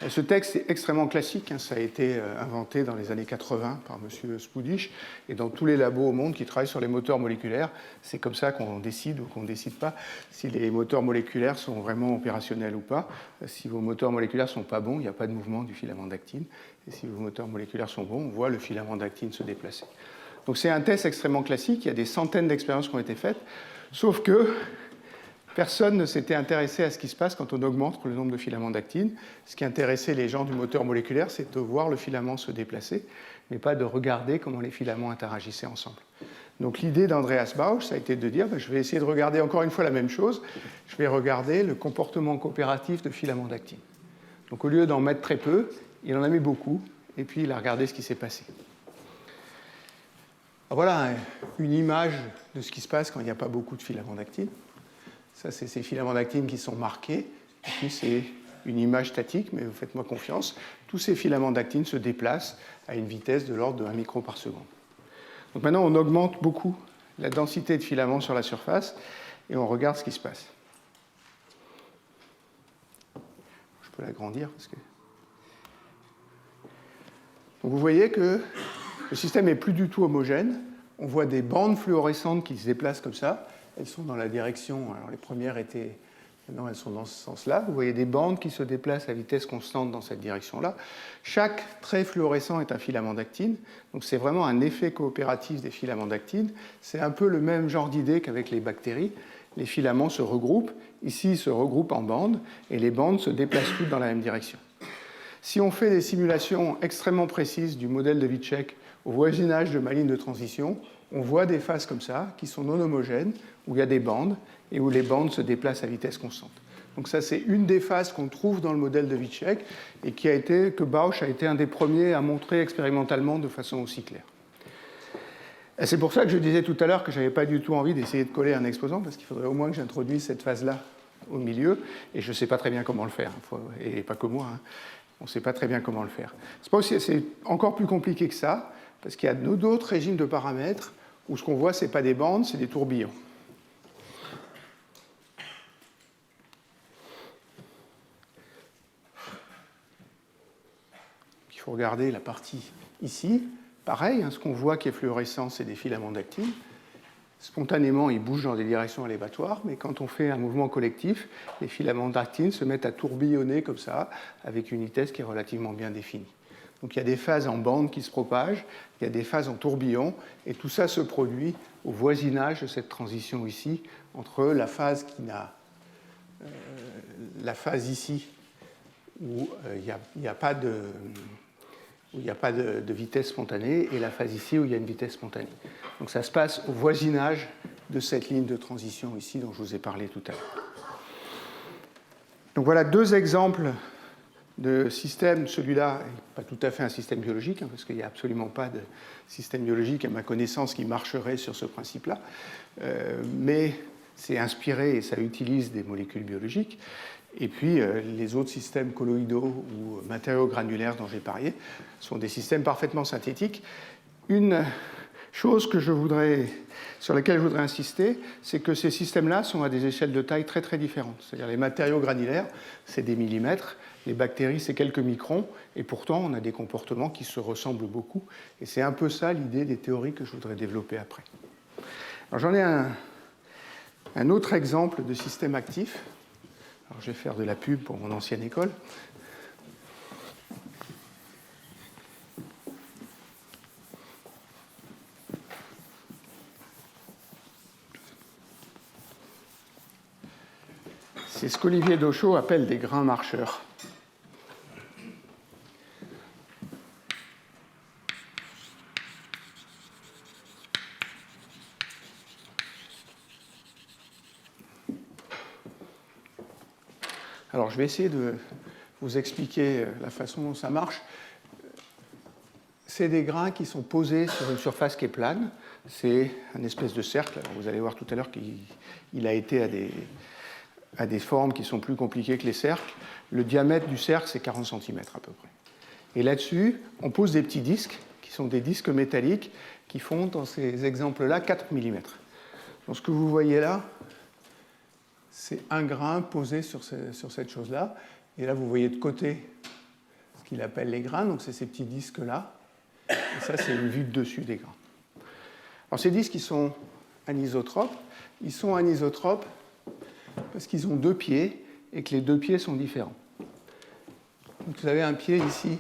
Ce texte est extrêmement classique, hein, ça a été inventé dans les années 80 par M. Spudish, et dans tous les labos au monde qui travaillent sur les moteurs moléculaires, c'est comme ça qu'on décide ou qu'on ne décide pas si les moteurs moléculaires sont vraiment opérationnels ou pas. Si vos moteurs moléculaires ne sont pas bons, il n'y a pas de mouvement du filament d'actine, et si vos moteurs moléculaires sont bons, on voit le filament d'actine se déplacer. Donc c'est un test extrêmement classique, il y a des centaines d'expériences qui ont été faites, sauf que personne ne s'était intéressé à ce qui se passe quand on augmente le nombre de filaments d'actine. Ce qui intéressait les gens du moteur moléculaire, c'est de voir le filament se déplacer, mais pas de regarder comment les filaments interagissaient ensemble. Donc l'idée d'Andreas Bausch, ça a été de dire, je vais essayer de regarder encore une fois la même chose, je vais regarder le comportement coopératif de filaments d'actine. Donc au lieu d'en mettre très peu, il en a mis beaucoup, et puis il a regardé ce qui s'est passé. Alors voilà une image de ce qui se passe quand il n'y a pas beaucoup de filaments d'actine. Ça, c'est ces filaments d'actine qui sont marqués. Et puis, c'est une image statique, mais faites-moi confiance. Tous ces filaments d'actine se déplacent à une vitesse de l'ordre de 1 micron par seconde. Donc maintenant, on augmente beaucoup la densité de filaments sur la surface et on regarde ce qui se passe. Je peux l'agrandir parce que... Donc vous voyez que le système n'est plus du tout homogène. On voit des bandes fluorescentes qui se déplacent comme ça. Elles sont dans la direction, alors les premières étaient, maintenant elles sont dans ce sens-là. Vous voyez des bandes qui se déplacent à vitesse constante dans cette direction-là. Chaque trait fluorescent est un filament d'actine, donc c'est vraiment un effet coopératif des filaments d'actine. C'est un peu le même genre d'idée qu'avec les bactéries. Les filaments se regroupent, ici ils se regroupent en bandes, et les bandes se déplacent toutes dans la même direction. Si on fait des simulations extrêmement précises du modèle de Vicek au voisinage de ma ligne de transition, on voit des phases comme ça, qui sont non homogènes, où il y a des bandes, et où les bandes se déplacent à vitesse constante. Donc ça, c'est une des phases qu'on trouve dans le modèle de Vicek, et que Bausch a été un des premiers à montrer expérimentalement de façon aussi claire. Et c'est pour ça que je disais tout à l'heure que je n'avais pas du tout envie d'essayer de coller un exposant, parce qu'il faudrait au moins que j'introduise cette phase-là au milieu, et je ne sais pas très bien comment le faire, et pas que moi, hein. On ne sait pas très bien comment le faire. C'est encore plus compliqué que ça, parce qu'il y a d'autres régimes de paramètres où ce qu'on voit, ce n'est pas des bandes, c'est des tourbillons. Il faut regarder la partie ici. Pareil, ce qu'on voit qui est fluorescent, c'est des filaments d'actine. Spontanément, ils bougent dans des directions aléatoires, mais quand on fait un mouvement collectif, les filaments d'actine se mettent à tourbillonner comme ça, avec une vitesse qui est relativement bien définie. Donc il y a des phases en bande qui se propagent, il y a des phases en tourbillon, et tout ça se produit au voisinage de cette transition ici, entre la phase la phase ici, où il n'y a pas de vitesse spontanée, et la phase ici où il y a une vitesse spontanée. Donc ça se passe au voisinage de cette ligne de transition ici dont je vous ai parlé tout à l'heure. Donc voilà deux exemples de systèmes. Celui-là n'est pas tout à fait un système biologique, parce qu'il n'y a absolument pas de système biologique, à ma connaissance, qui marcherait sur ce principe-là. Mais c'est inspiré et ça utilise des molécules biologiques. Et puis, les autres systèmes colloïdaux ou matériaux granulaires dont j'ai parlé sont des systèmes parfaitement synthétiques. Une chose sur laquelle je voudrais insister, c'est que ces systèmes-là sont à des échelles de taille très très différentes. C'est-à-dire les matériaux granulaires, c'est des millimètres, les bactéries, c'est quelques microns, et pourtant, on a des comportements qui se ressemblent beaucoup. Et c'est un peu ça l'idée des théories que je voudrais développer après. Alors, j'en ai un autre exemple de système actif. Alors, je vais faire de la pub pour mon ancienne école. C'est ce qu'Olivier Dauchot appelle des grains marcheurs. Alors, je vais essayer de vous expliquer la façon dont ça marche. C'est des grains qui sont posés sur une surface qui est plane. C'est un espèce de cercle. Alors, vous allez voir tout à l'heure qu'il a été à des formes qui sont plus compliquées que les cercles. Le diamètre du cercle, c'est 40 cm à peu près. Et là-dessus, on pose des petits disques, qui sont des disques métalliques, qui font, dans ces exemples-là, 4 mm. Donc, ce que vous voyez là, c'est un grain posé sur cette chose-là. Et là, vous voyez de côté ce qu'il appelle les grains. Donc, c'est ces petits disques-là. Et ça, c'est une vue de dessus des grains. Alors, ces disques, ils sont anisotropes. Ils sont anisotropes parce qu'ils ont deux pieds et que les deux pieds sont différents. Donc, vous avez un pied ici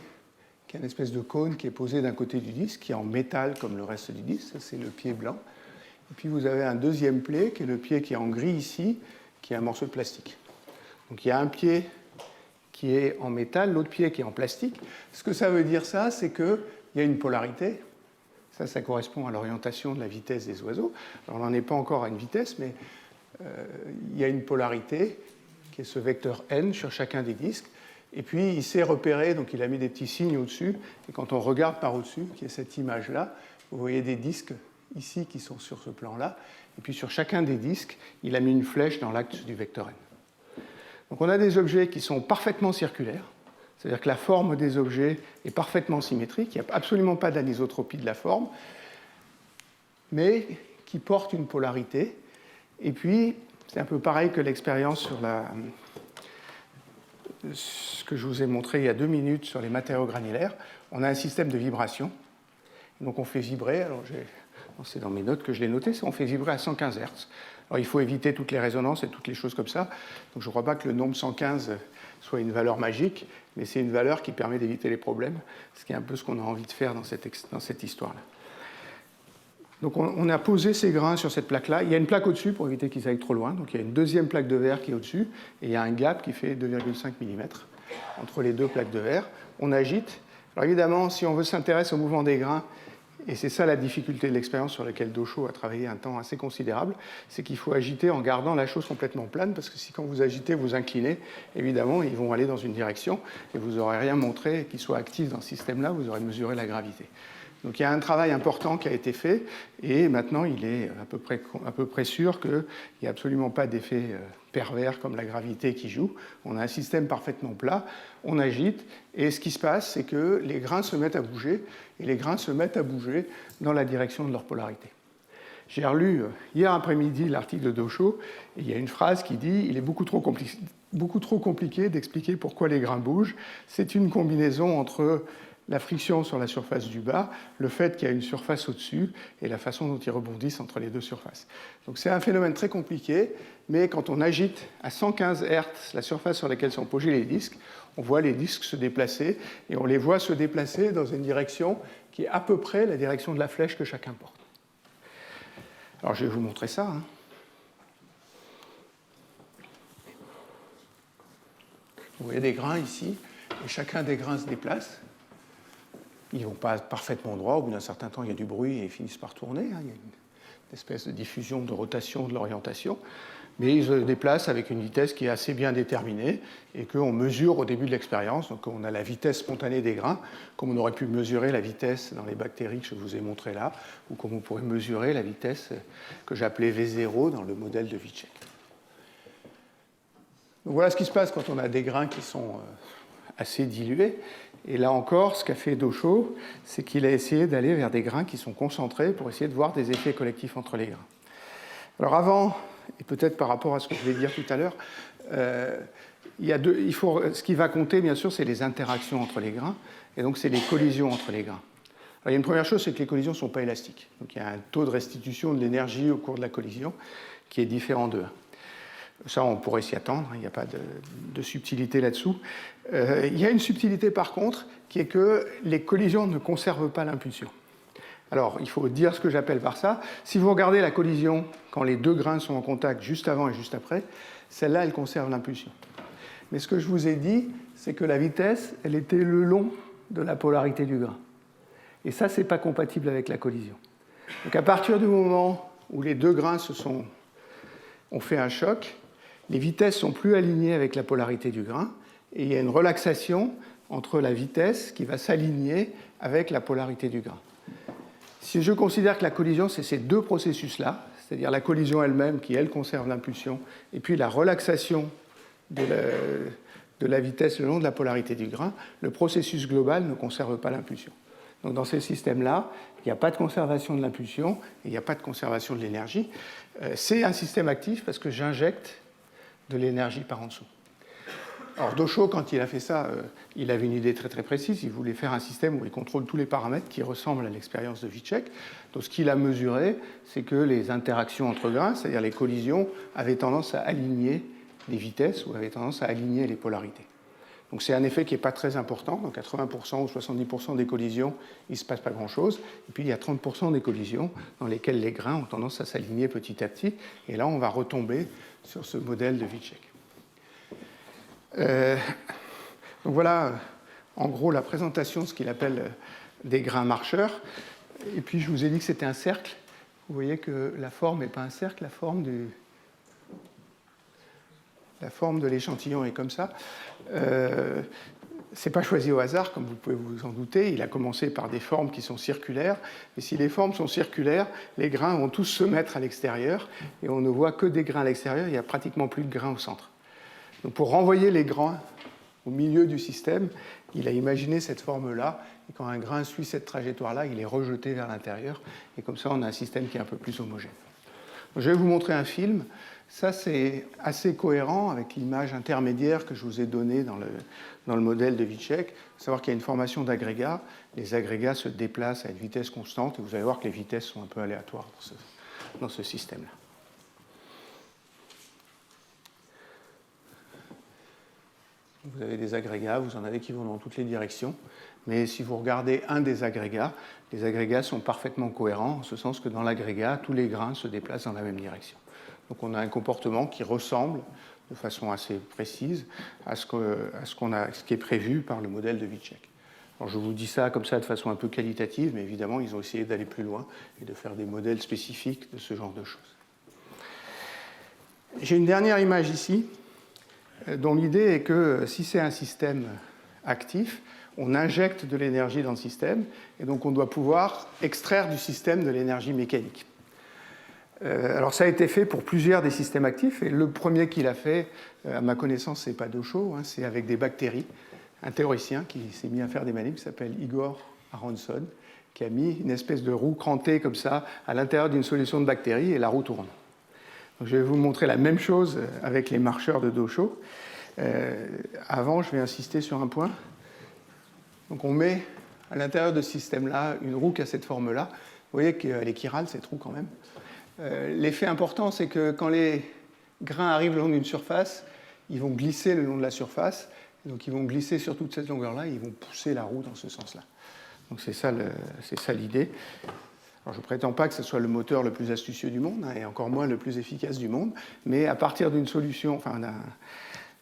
qui est une espèce de cône qui est posé d'un côté du disque, qui est en métal comme le reste du disque. Ça, c'est le pied blanc. Et puis, vous avez un deuxième pied, qui est le pied qui est en gris ici, qui est un morceau de plastique. Donc, il y a un pied qui est en métal, l'autre pied qui est en plastique. Ce que ça veut dire, ça, c'est qu'il y a une polarité. Ça correspond à l'orientation de la vitesse des oiseaux. Alors, on n'en est pas encore à une vitesse, mais il y a une polarité qui est ce vecteur n sur chacun des disques. Et puis, il s'est repéré, donc il a mis des petits signes au-dessus. Et quand on regarde par au-dessus, qui est cette image-là, vous voyez des disques ici qui sont sur ce plan-là. Et puis, sur chacun des disques, il a mis une flèche dans l'axe du vecteur n. Donc, on a des objets qui sont parfaitement circulaires. C'est-à-dire que la forme des objets est parfaitement symétrique. Il n'y a absolument pas d'anisotropie de la forme, mais qui portent une polarité. Et puis, c'est un peu pareil que l'expérience sur ce que je vous ai montré il y a 2 minutes sur les matériaux granulaires. On a un système de vibration. Donc, on fait vibrer. Alors, c'est dans mes notes que je l'ai noté. On fait vibrer à 115 Hz. Alors, il faut éviter toutes les résonances et toutes les choses comme ça. Donc, je ne crois pas que le nombre 115 soit une valeur magique, mais c'est une valeur qui permet d'éviter les problèmes, ce qui est un peu ce qu'on a envie de faire dans cette histoire-là. Donc, on a posé ces grains sur cette plaque-là. Il y a une plaque au-dessus pour éviter qu'ils aillent trop loin. Donc, il y a une deuxième plaque de verre qui est au-dessus, et il y a un gap qui fait 2,5 mm entre les deux plaques de verre. On agite. Alors, évidemment, si on veut s'intéresser au mouvement des grains, et c'est ça la difficulté de l'expérience sur laquelle Dauchot a travaillé un temps assez considérable, c'est qu'il faut agiter en gardant la chose complètement plane, parce que si quand vous agitez, vous inclinez, évidemment, ils vont aller dans une direction, et vous n'aurez rien montré qui soit actif dans ce système-là, vous aurez mesuré la gravité. Donc il y a un travail important qui a été fait, et maintenant il est à peu près sûr qu'il n'y a absolument pas d'effet pervers comme la gravité qui joue. On a un système parfaitement plat, on agite, et ce qui se passe, c'est que les grains se mettent à bouger, et les grains se mettent à bouger dans la direction de leur polarité. J'ai relu hier après-midi l'article de Docho, et il y a une phrase qui dit « Il est beaucoup trop compliqué d'expliquer pourquoi les grains bougent. C'est une combinaison entre la friction sur la surface du bas, le fait qu'il y a une surface au-dessus, et la façon dont ils rebondissent entre les deux surfaces. » Donc c'est un phénomène très compliqué, mais quand on agite à 115 Hz la surface sur laquelle sont posés les disques, on voit les disques se déplacer, et on les voit se déplacer dans une direction qui est à peu près la direction de la flèche que chacun porte. Alors je vais vous montrer ça. Vous voyez des grains ici, et chacun des grains se déplace. Ils ne vont pas parfaitement droit, au bout d'un certain temps il y a du bruit et ils finissent par tourner. Il y a une espèce de diffusion, de rotation de l'orientation. Mais ils se déplacent avec une vitesse qui est assez bien déterminée et qu'on mesure au début de l'expérience. Donc on a la vitesse spontanée des grains, comme on aurait pu mesurer la vitesse dans les bactéries que je vous ai montré là, ou comme on pourrait mesurer la vitesse que j'appelais V0 dans le modèle de Vicek. Donc voilà ce qui se passe quand on a des grains qui sont assez dilués. Et là encore, ce qu'a fait Docho, c'est qu'il a essayé d'aller vers des grains qui sont concentrés pour essayer de voir des effets collectifs entre les grains. Alors avant, et peut-être par rapport à ce que je vais dire tout à l'heure, ce qui va compter, bien sûr, c'est les interactions entre les grains, et donc c'est les collisions entre les grains. Alors, il y a une première chose, c'est que les collisions ne sont pas élastiques. Donc il y a un taux de restitution de l'énergie au cours de la collision qui est différent de 1. Ça, on pourrait s'y attendre, il n'y a pas de subtilité là-dessous. Il y a une subtilité, par contre, qui est que les collisions ne conservent pas l'impulsion. Alors, il faut dire ce que j'appelle par ça. Si vous regardez la collision quand les deux grains sont en contact juste avant et juste après, celle-là, elle conserve l'impulsion. Mais ce que je vous ai dit, c'est que la vitesse, elle était le long de la polarité du grain. Et ça, ce n'est pas compatible avec la collision. Donc, à partir du moment où les deux grains ont fait un choc, les vitesses sont plus alignées avec la polarité du grain, et il y a une relaxation entre la vitesse qui va s'aligner avec la polarité du grain. Si je considère que la collision, c'est ces deux processus-là, c'est-à-dire la collision elle-même qui, elle, conserve l'impulsion, et puis la relaxation de la vitesse le long de la polarité du grain, le processus global ne conserve pas l'impulsion. Donc dans ces systèmes-là, il n'y a pas de conservation de l'impulsion, et il n'y a pas de conservation de l'énergie. C'est un système actif parce que j'injecte de l'énergie par en dessous. Alors Docho, quand il a fait ça, il avait une idée très très précise. Il voulait faire un système où il contrôle tous les paramètres qui ressemblent à l'expérience de Vicek. Donc ce qu'il a mesuré, c'est que les interactions entre grains, c'est-à-dire les collisions, avaient tendance à aligner les vitesses ou avaient tendance à aligner les polarités. Donc c'est un effet qui n'est pas très important. Donc à 80% ou 70% des collisions, il ne se passe pas grand-chose. Et puis il y a 30% des collisions dans lesquelles les grains ont tendance à s'aligner petit à petit. Et là, on va retomber sur ce modèle de Vicek. Donc voilà, en gros, la présentation de ce qu'il appelle des grains marcheurs. Et puis je vous ai dit que c'était un cercle. Vous voyez que la forme n'est pas un cercle, la forme de l'échantillon est comme ça. C'est pas choisi au hasard, comme vous pouvez vous en douter. Il a commencé par des formes qui sont circulaires. Et si les formes sont circulaires, les grains vont tous se mettre à l'extérieur. Et on ne voit que des grains à l'extérieur. Il n'y a pratiquement plus de grains au centre. Donc pour renvoyer les grains au milieu du système, il a imaginé cette forme-là. Et quand un grain suit cette trajectoire-là, il est rejeté vers l'intérieur. Et comme ça, on a un système qui est un peu plus homogène. Donc, je vais vous montrer un film. Ça, c'est assez cohérent avec l'image intermédiaire que je vous ai donnée dans le modèle de Vicek. Il faut savoir qu'il y a une formation d'agrégats. Les agrégats se déplacent à une vitesse constante. Et vous allez voir que les vitesses sont un peu aléatoires dans ce système-là. Vous avez des agrégats, vous en avez qui vont dans toutes les directions. Mais si vous regardez un des agrégats, les agrégats sont parfaitement cohérents, en ce sens que dans l'agrégat, tous les grains se déplacent dans la même direction. Donc on a un comportement qui ressemble de façon assez précise à ce qui est prévu par le modèle de Vicek. Alors je vous dis ça comme ça de façon un peu qualitative, mais évidemment, ils ont essayé d'aller plus loin et de faire des modèles spécifiques de ce genre de choses. J'ai une dernière image ici, dont l'idée est que si c'est un système actif, on injecte de l'énergie dans le système, et donc on doit pouvoir extraire du système de l'énergie mécanique. Alors ça a été fait pour plusieurs des systèmes actifs, et le premier qu'il a fait, à ma connaissance, c'est pas Docho, c'est avec des bactéries, un théoricien qui s'est mis à faire des manips, qui s'appelle Igor Aronson, qui a mis une espèce de roue crantée comme ça à l'intérieur d'une solution de bactéries et la roue tourne. Donc, je vais vous montrer la même chose avec les marcheurs de dos chaud. Avant, je vais insister sur un point. Donc on met à l'intérieur de ce système-là une roue qui a cette forme-là. Vous voyez qu'elle est chirale, cette roue quand même. L'effet important, c'est que quand les grains arrivent le long d'une surface, ils vont glisser le long de la surface. Donc ils vont glisser sur toute cette longueur-là et ils vont pousser la roue dans ce sens-là. Donc c'est ça l'idée. Alors, je ne prétends pas que ce soit le moteur le plus astucieux du monde, et encore moins le plus efficace du monde, mais à partir d'une solution, enfin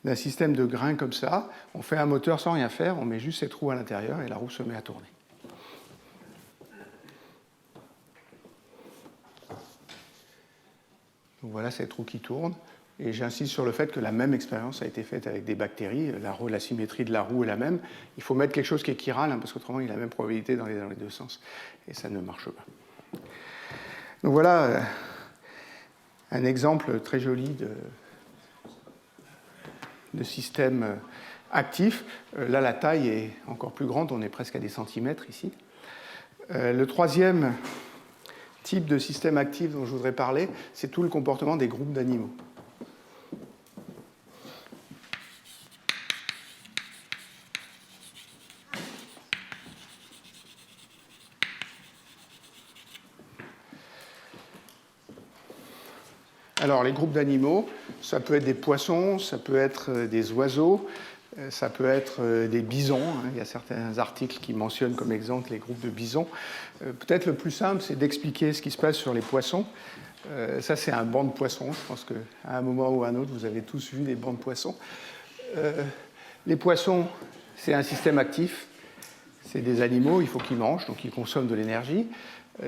d'un système de grains comme ça, on fait un moteur sans rien faire, on met juste cette roue à l'intérieur et la roue se met à tourner. Donc voilà cette roue qui tourne. Et j'insiste sur le fait que la même expérience a été faite avec des bactéries. La symétrie de la roue est la même. Il faut mettre quelque chose qui est chiral, parce qu'autrement, il a la même probabilité dans les deux sens. Et ça ne marche pas. Donc voilà un exemple très joli de système actif. Là, la taille est encore plus grande. On est presque à des centimètres ici. Le troisième type de système actif dont je voudrais parler, c'est tout le comportement des groupes d'animaux. Alors, les groupes d'animaux, ça peut être des poissons, ça peut être des oiseaux, ça peut être des bisons. Il y a certains articles qui mentionnent comme exemple les groupes de bisons. Peut-être le plus simple, c'est d'expliquer ce qui se passe sur les poissons. Ça, c'est un banc de poissons. Je pense qu'à un moment ou à un autre, vous avez tous vu des bancs de poissons. Les poissons, c'est un système actif. C'est des animaux, il faut qu'ils mangent, donc ils consomment de l'énergie.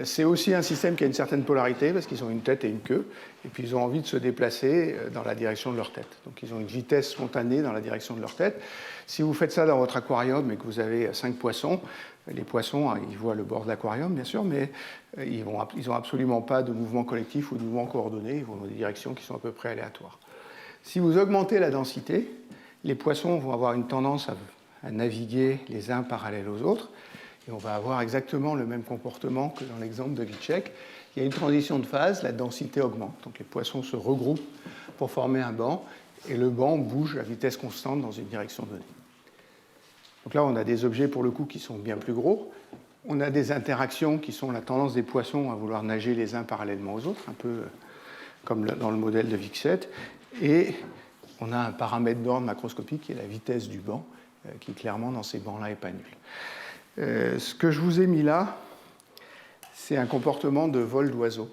C'est aussi un système qui a une certaine polarité parce qu'ils ont une tête et une queue, et puis ils ont envie de se déplacer dans la direction de leur tête. Donc ils ont une vitesse spontanée dans la direction de leur tête. Si vous faites ça dans votre aquarium et que vous avez 5 poissons, les poissons, ils voient le bord de l'aquarium bien sûr, mais ils n'ont absolument pas de mouvement collectif ou de mouvement coordonné, ils vont dans des directions qui sont à peu près aléatoires. Si vous augmentez la densité, les poissons vont avoir une tendance à naviguer les uns parallèles aux autres. Et on va avoir exactement le même comportement que dans l'exemple de Vicek. Il y a une transition de phase, la densité augmente. Donc les poissons se regroupent pour former un banc, et le banc bouge à vitesse constante dans une direction donnée. Donc là, on a des objets, pour le coup, qui sont bien plus gros. On a des interactions qui sont la tendance des poissons à vouloir nager les uns parallèlement aux autres, un peu comme dans le modèle de Vicek. Et on a un paramètre d'ordre macroscopique qui est la vitesse du banc, qui clairement, dans ces bancs-là, n'est pas nul. Ce que je vous ai mis là, c'est un comportement de vol d'oiseaux.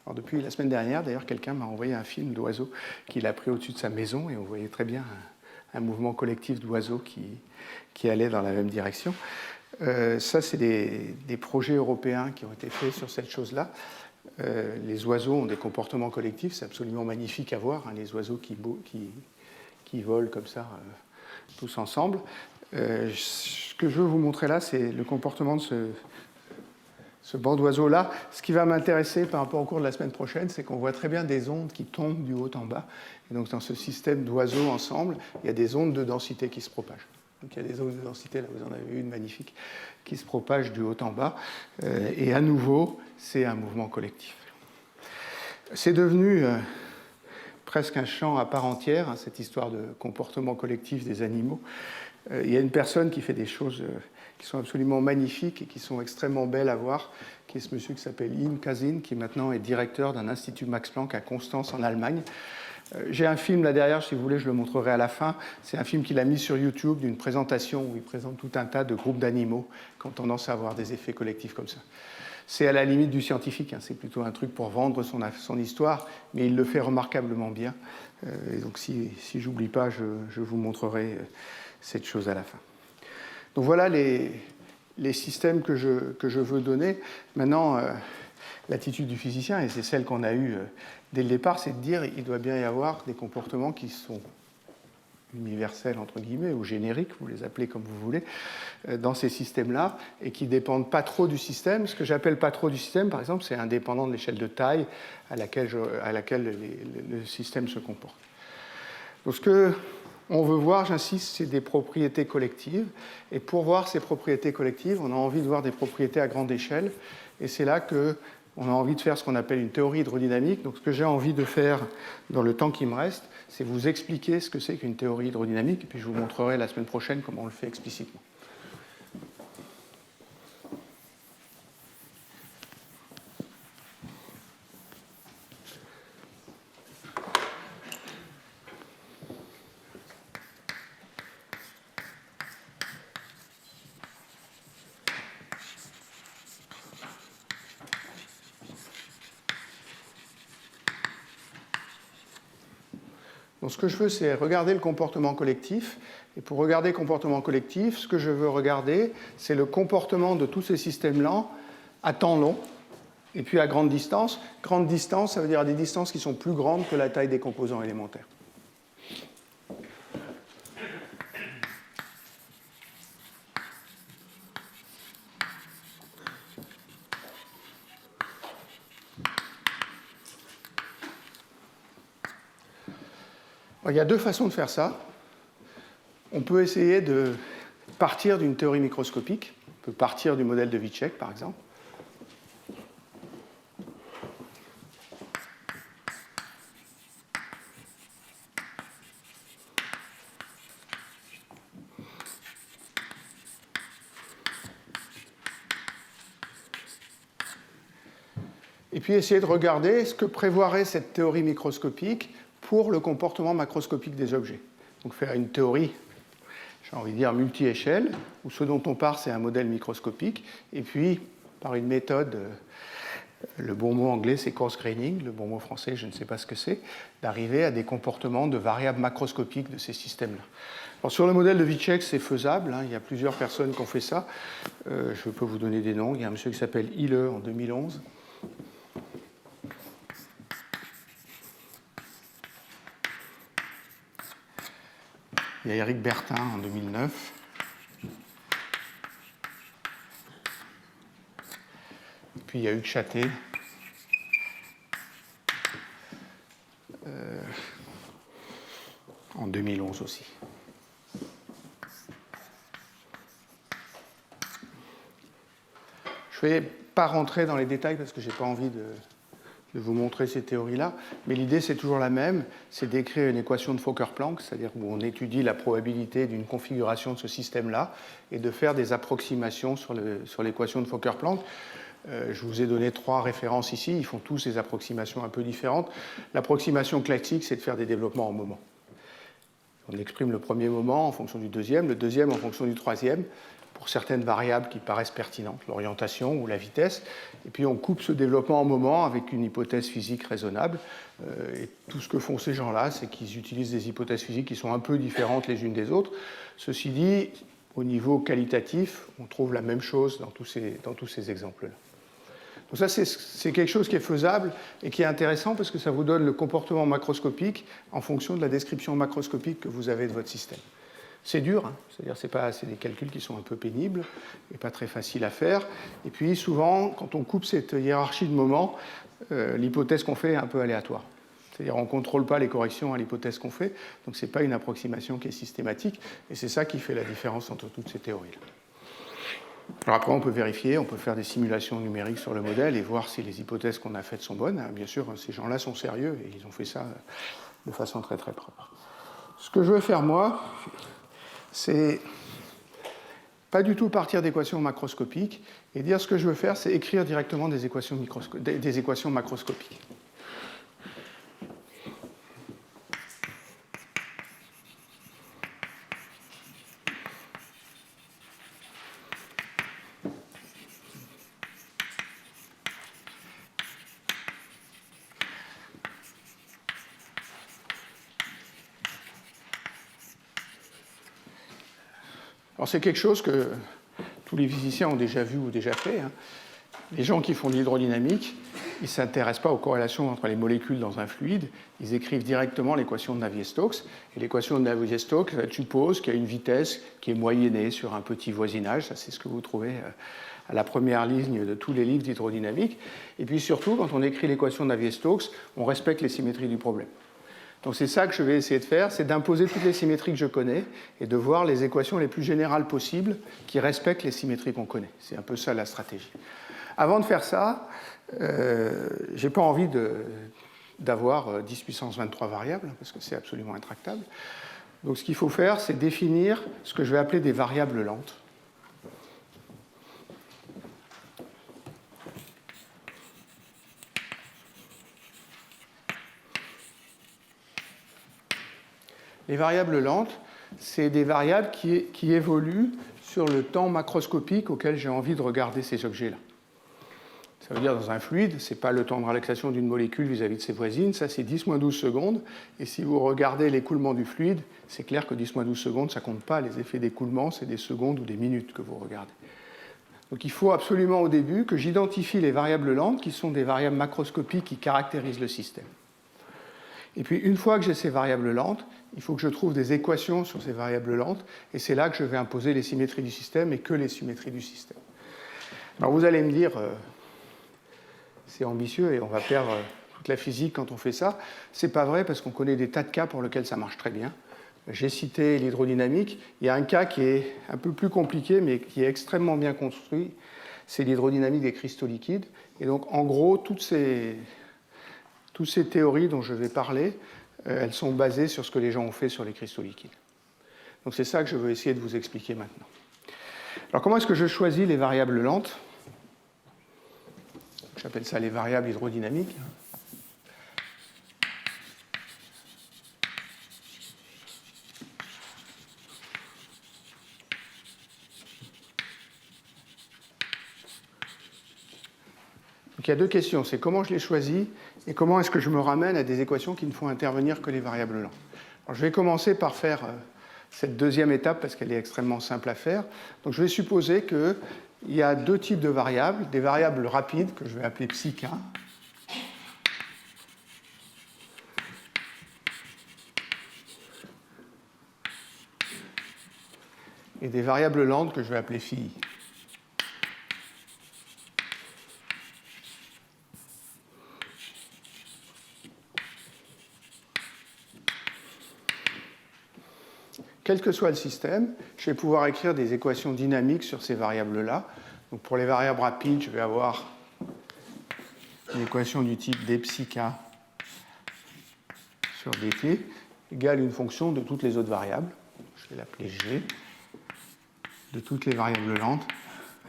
Alors depuis la semaine dernière, d'ailleurs, quelqu'un m'a envoyé un film d'oiseaux qu'il a pris au-dessus de sa maison, et on voyait très bien un mouvement collectif d'oiseaux qui allait dans la même direction. Ça, c'est des projets européens qui ont été faits sur cette chose-là. Les oiseaux ont des comportements collectifs, c'est absolument magnifique à voir, les oiseaux qui volent comme ça, tous ensemble. Ce que je veux vous montrer là, c'est le comportement de ce banc d'oiseaux-là. Ce qui va m'intéresser par rapport au cours de la semaine prochaine, c'est qu'on voit très bien des ondes qui tombent du haut en bas. Et donc, dans ce système d'oiseaux ensemble, il y a des ondes de densité qui se propagent. Donc, il y a des ondes de densité, là, vous en avez une magnifique, qui se propagent du haut en bas. Et à nouveau, c'est un mouvement collectif. C'est devenu presque un champ à part entière, cette histoire de comportement collectif des animaux. Il y a une personne qui fait des choses qui sont absolument magnifiques et qui sont extrêmement belles à voir, qui est ce monsieur qui s'appelle Im Kasin, qui maintenant est directeur d'un institut Max Planck à Constance en Allemagne. J'ai un film là derrière, si vous voulez, je le montrerai à la fin. C'est un film qu'il a mis sur YouTube d'une présentation où il présente tout un tas de groupes d'animaux qui ont tendance à avoir des effets collectifs comme ça. C'est à la limite du scientifique, c'est plutôt un truc pour vendre son histoire, mais il le fait remarquablement bien. Et donc si j'oublie pas, je vous montrerai cette chose à la fin. Donc voilà les systèmes que je veux donner. Maintenant, l'attitude du physicien, et c'est celle qu'on a eue dès le départ, c'est de dire qu'il doit bien y avoir des comportements qui sont universels, entre guillemets, ou génériques, vous les appelez comme vous voulez, dans ces systèmes-là, et qui ne dépendent pas trop du système. Ce que j'appelle pas trop du système, par exemple, c'est indépendant de l'échelle de taille à laquelle le système se comporte. Donc ce on veut voir, j'insiste, c'est des propriétés collectives. Et pour voir ces propriétés collectives, on a envie de voir des propriétés à grande échelle. Et c'est là qu'on a envie de faire ce qu'on appelle une théorie hydrodynamique. Donc ce que j'ai envie de faire dans le temps qui me reste, c'est vous expliquer ce que c'est qu'une théorie hydrodynamique. Et puis je vous montrerai la semaine prochaine comment on le fait explicitement. Donc ce que je veux, c'est regarder le comportement collectif. Et pour regarder le comportement collectif, ce que je veux regarder, c'est le comportement de tous ces systèmes-là à temps long et puis à grande distance. Grande distance, ça veut dire à des distances qui sont plus grandes que la taille des composants élémentaires. Alors, il y a deux façons de faire ça. On peut essayer de partir d'une théorie microscopique. On peut partir du modèle de Vicek, par exemple. Et puis essayer de regarder ce que prévoirait cette théorie microscopique pour le comportement macroscopique des objets. Donc faire une théorie, j'ai envie de dire multi-échelle, où ce dont on part, c'est un modèle microscopique, et puis par une méthode, le bon mot anglais c'est coarse graining, le bon mot français je ne sais pas ce que c'est, d'arriver à des comportements de variables macroscopiques de ces systèmes-là. Alors, sur le modèle de Vicek, c'est faisable, hein, il y a plusieurs personnes qui ont fait ça. Je peux vous donner des noms, il y a un monsieur qui s'appelle Hille en 2011. Il y a Eric Bertin en 2009. Et puis il y a Hugues Châté en 2011 aussi. Je ne vais pas rentrer dans les détails parce que je n'ai pas envie de vous montrer ces théories-là, mais l'idée c'est toujours la même, c'est d'écrire une équation de Fokker-Planck, c'est-à-dire où on étudie la probabilité d'une configuration de ce système-là et de faire des approximations sur l'équation de Fokker-Planck. Je vous ai donné 3 références ici, ils font tous des approximations un peu différentes. L'approximation classique, c'est de faire des développements en moments. On exprime le premier moment en fonction du deuxième, le deuxième en fonction du troisième, pour certaines variables qui paraissent pertinentes, l'orientation ou la vitesse, et puis on coupe ce développement en moments avec une hypothèse physique raisonnable. Et tout ce que font ces gens-là, c'est qu'ils utilisent des hypothèses physiques qui sont un peu différentes les unes des autres. Ceci dit, au niveau qualitatif, on trouve la même chose dans tous ces exemples-là. Donc ça, c'est quelque chose qui est faisable et qui est intéressant parce que ça vous donne le comportement macroscopique en fonction de la description macroscopique que vous avez de votre système. C'est dur, hein, c'est-à-dire c'est des calculs qui sont un peu pénibles et pas très faciles à faire. Et puis souvent, quand on coupe cette hiérarchie de moments, l'hypothèse qu'on fait est un peu aléatoire. C'est-à-dire on ne contrôle pas les corrections à l'hypothèse qu'on fait, donc ce n'est pas une approximation qui est systématique, et c'est ça qui fait la différence entre toutes ces théories-là. Alors après, on peut vérifier, on peut faire des simulations numériques sur le modèle et voir si les hypothèses qu'on a faites sont bonnes. Bien sûr, ces gens-là sont sérieux et ils ont fait ça de façon très très propre. Ce que je veux faire moi, c'est pas du tout partir d'équations macroscopiques et dire ce que je veux faire, c'est écrire directement des équations macroscopiques. Alors c'est quelque chose que tous les physiciens ont déjà vu ou déjà fait. Hein. Les gens qui font de l'hydrodynamique, ils ne s'intéressent pas aux corrélations entre les molécules dans un fluide, ils écrivent directement l'équation de Navier-Stokes. Et l'équation de Navier-Stokes, elle suppose qu'il y a une vitesse qui est moyennée sur un petit voisinage. Ça, c'est ce que vous trouvez à la première ligne de tous les livres d'hydrodynamique. Et puis surtout, quand on écrit l'équation de Navier-Stokes, on respecte les symétries du problème. Donc c'est ça que je vais essayer de faire, c'est d'imposer toutes les symétries que je connais et de voir les équations les plus générales possibles qui respectent les symétries qu'on connaît. C'est un peu ça la stratégie. Avant de faire ça, je n'ai pas envie d'avoir 10 puissance 23 variables, parce que c'est absolument intractable. Donc ce qu'il faut faire, c'est définir ce que je vais appeler des variables lentes. Les variables lentes, c'est des variables qui évoluent sur le temps macroscopique auquel j'ai envie de regarder ces objets-là. Ça veut dire dans un fluide, ce n'est pas le temps de relaxation d'une molécule vis-à-vis de ses voisines, ça c'est 10-12 secondes. Et si vous regardez l'écoulement du fluide, c'est clair que 10-12 secondes, ça ne compte pas. Les effets d'écoulement, c'est des secondes ou des minutes que vous regardez. Donc il faut absolument au début que j'identifie les variables lentes qui sont des variables macroscopiques qui caractérisent le système. Et puis une fois que j'ai ces variables lentes, il faut que je trouve des équations sur ces variables lentes, et c'est là que je vais imposer les symétries du système et que les symétries du système. Alors vous allez me dire, c'est ambitieux et on va perdre toute la physique quand on fait ça. C'est pas vrai parce qu'on connaît des tas de cas pour lesquels ça marche très bien. J'ai cité l'hydrodynamique. Il y a un cas qui est un peu plus compliqué mais qui est extrêmement bien construit. C'est l'hydrodynamique des cristaux liquides. Et donc en gros, toutes ces théories dont je vais parler, elles sont basées sur ce que les gens ont fait sur les cristaux liquides. Donc c'est ça que je veux essayer de vous expliquer maintenant. Alors comment est-ce que je choisis les variables lentes ? J'appelle ça les variables hydrodynamiques. Donc il y a deux questions, c'est comment je les choisis et comment est-ce que je me ramène à des équations qui ne font intervenir que les variables lentes. Alors je vais commencer par faire cette deuxième étape parce qu'elle est extrêmement simple à faire. Donc je vais supposer qu'il y a deux types de variables, des variables rapides que je vais appeler ψk, et des variables lentes que je vais appeler phi. Quel que soit le système, je vais pouvoir écrire des équations dynamiques sur ces variables-là. Donc pour les variables rapides, je vais avoir une équation du type d psi k sur dt égale une fonction de toutes les autres variables. Je vais l'appeler g, de toutes les variables lentes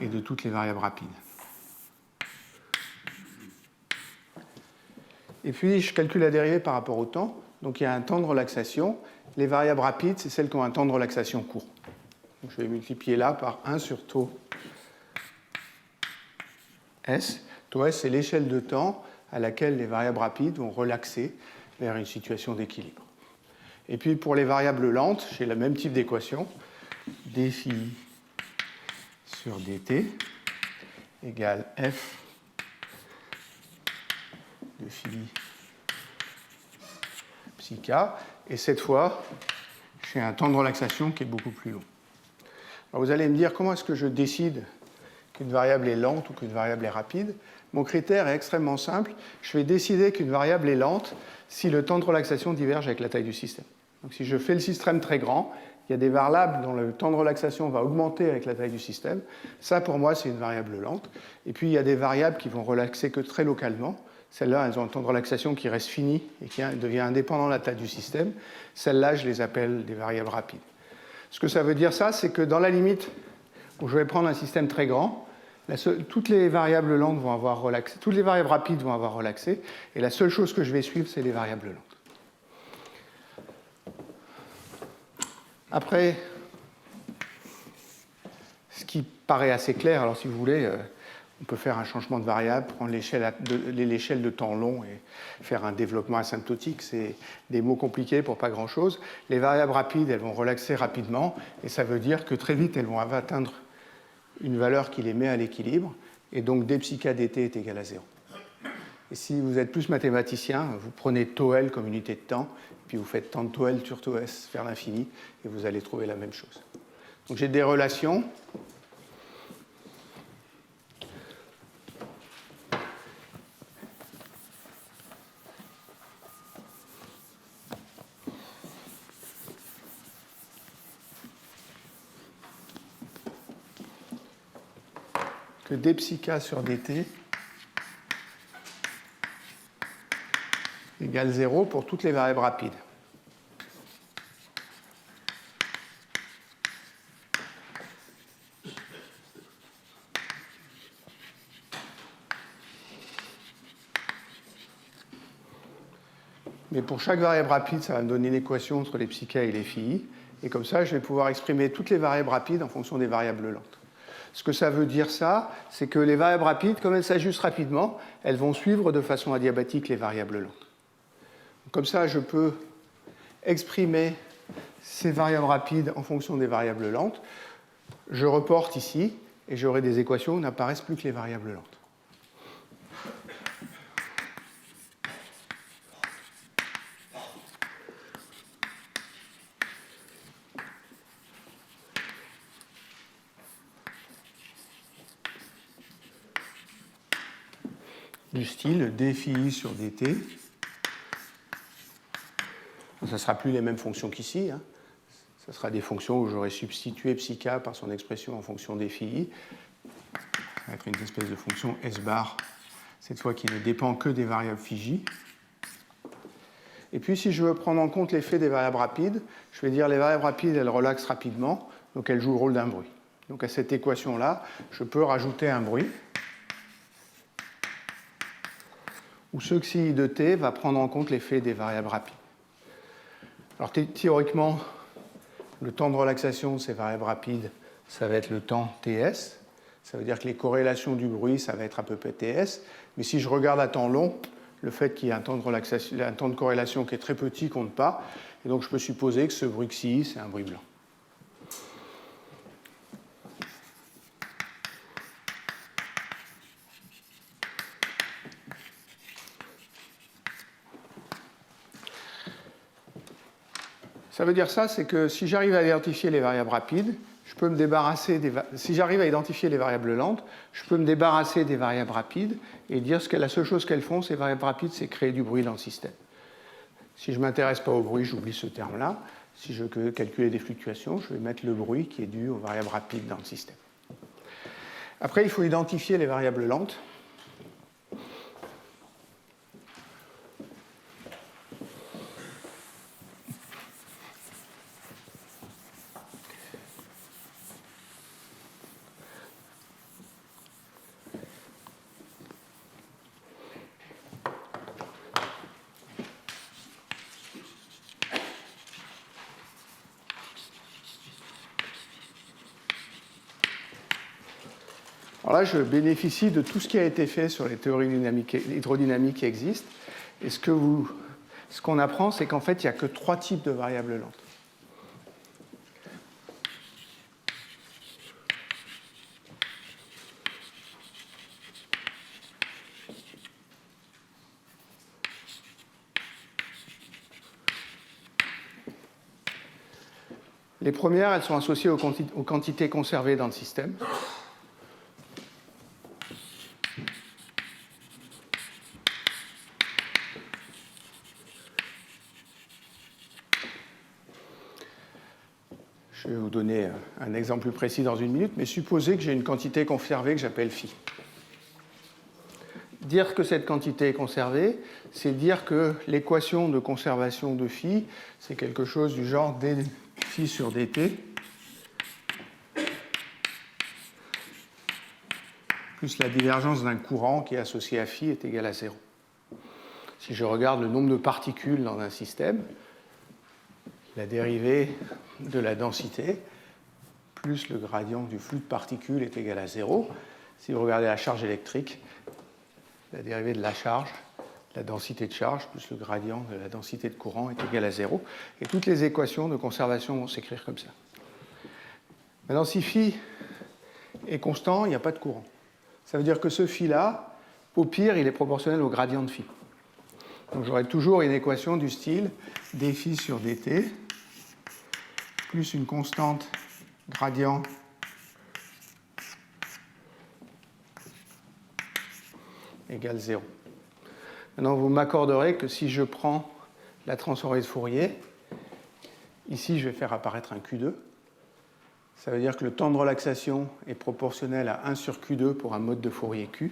et de toutes les variables rapides. Et puis, je calcule la dérivée par rapport au temps. Donc, il y a un temps de relaxation. Les variables rapides, c'est celles qui ont un temps de relaxation court. Donc, je vais multiplier là par 1 sur taux S. Taux S, c'est l'échelle de temps à laquelle les variables rapides vont relaxer vers une situation d'équilibre. Et puis, pour les variables lentes, j'ai le même type d'équation. d phi sur dt égale f de phi psi k. Et cette fois, j'ai un temps de relaxation qui est beaucoup plus long. Alors vous allez me dire, comment est-ce que je décide qu'une variable est lente ou qu'une variable est rapide ? Mon critère est extrêmement simple. Je vais décider qu'une variable est lente si le temps de relaxation diverge avec la taille du système. Donc si je fais le système très grand, il y a des variables dont le temps de relaxation va augmenter avec la taille du système. Ça, pour moi, c'est une variable lente. Et puis, il y a des variables qui vont relaxer que très localement. Celles-là, elles ont un temps de relaxation qui reste fini et qui devient indépendant de la taille du système. Celles-là, je les appelle des variables rapides. Ce que ça veut dire, ça, c'est que dans la limite où je vais prendre un système très grand, toutes les variables lentes vont avoir relaxé, toutes les variables rapides vont avoir relaxé, et la seule chose que je vais suivre, c'est les variables lentes. Après, ce qui paraît assez clair, alors si vous voulez, on peut faire un changement de variable, prendre l'échelle de temps long et faire un développement asymptotique. C'est des mots compliqués pour pas grand-chose. Les variables rapides, elles vont relaxer rapidement, et ça veut dire que très vite, elles vont atteindre une valeur qui les met à l'équilibre, et donc d psi k dt est égal à 0. Et si vous êtes plus mathématicien, vous prenez tau L comme unité de temps, puis vous faites tant de tau L sur tau S vers l'infini, et vous allez trouver la même chose. Donc j'ai des relations que d psi k sur dt égale 0 pour toutes les variables rapides. Mais pour chaque variable rapide, ça va me donner une équation entre les psi k et les phi i. Et comme ça, je vais pouvoir exprimer toutes les variables rapides en fonction des variables lentes. Ce que ça veut dire, ça, c'est que les variables rapides, comme elles s'ajustent rapidement, elles vont suivre de façon adiabatique les variables lentes. Comme ça, je peux exprimer ces variables rapides en fonction des variables lentes. Je reporte ici, et j'aurai des équations où n'apparaissent plus que les variables lentes. Du style d phi i sur dt. Ça ne sera plus les mêmes fonctions qu'ici. Hein. Ça sera des fonctions où j'aurai substitué psi k par son expression en fonction des phi i. Ça va être une espèce de fonction s bar, cette fois qui ne dépend que des variables phi j. Et puis si je veux prendre en compte l'effet des variables rapides, je vais dire les variables rapides, elles relaxent rapidement, donc elles jouent le rôle d'un bruit. Donc à cette équation-là, je peux rajouter un bruit, où ce xi de t va prendre en compte l'effet des variables rapides. Alors théoriquement, le temps de relaxation de ces variables rapides, ça va être le temps ts. Ça veut dire que les corrélations du bruit, ça va être à peu près ts. Mais si je regarde à temps long, le fait qu'il y ait un temps de relaxation, un temps de corrélation qui est très petit compte pas. Et donc je peux supposer que ce bruit xi, c'est un bruit blanc. Ça veut dire ça, c'est que si j'arrive à identifier les variables rapides, je peux me débarrasser si j'arrive à identifier les variables lentes, je peux me débarrasser des variables rapides et dire que la seule chose qu'elles font, ces variables rapides, c'est créer du bruit dans le système. Si je ne m'intéresse pas au bruit, j'oublie ce terme-là. Si je veux calculer des fluctuations, je vais mettre le bruit qui est dû aux variables rapides dans le système. Après, il faut identifier les variables lentes. Alors là, je bénéficie de tout ce qui a été fait sur les théories hydrodynamiques qui existent. Et ce qu'on apprend, c'est qu'en fait, il n'y a que 3 types de variables lentes. Les premières, elles sont associées aux quantités conservées dans le système. Je vais vous donner un exemple plus précis dans une minute, mais supposez que j'ai une quantité conservée que j'appelle phi. Dire que cette quantité est conservée, c'est dire que l'équation de conservation de phi, c'est quelque chose du genre d phi sur dt plus la divergence d'un courant qui est associé à phi est égal à 0. Si je regarde le nombre de particules dans un système, la dérivée de la densité plus le gradient du flux de particules est égal à 0. Si vous regardez la charge électrique, la dérivée de la charge, la densité de charge plus le gradient de la densité de courant est égal à 0. Et toutes les équations de conservation vont s'écrire comme ça. Maintenant, si phi est constant, il n'y a pas de courant. Ça veut dire que ce phi-là, au pire, il est proportionnel au gradient de phi. Donc j'aurai toujours une équation du style d phi sur dt plus une constante gradient égale 0. Maintenant, vous m'accorderez que si je prends la transformée de Fourier, ici, je vais faire apparaître un Q2. Ça veut dire que le temps de relaxation est proportionnel à 1 sur Q2 pour un mode de Fourier Q.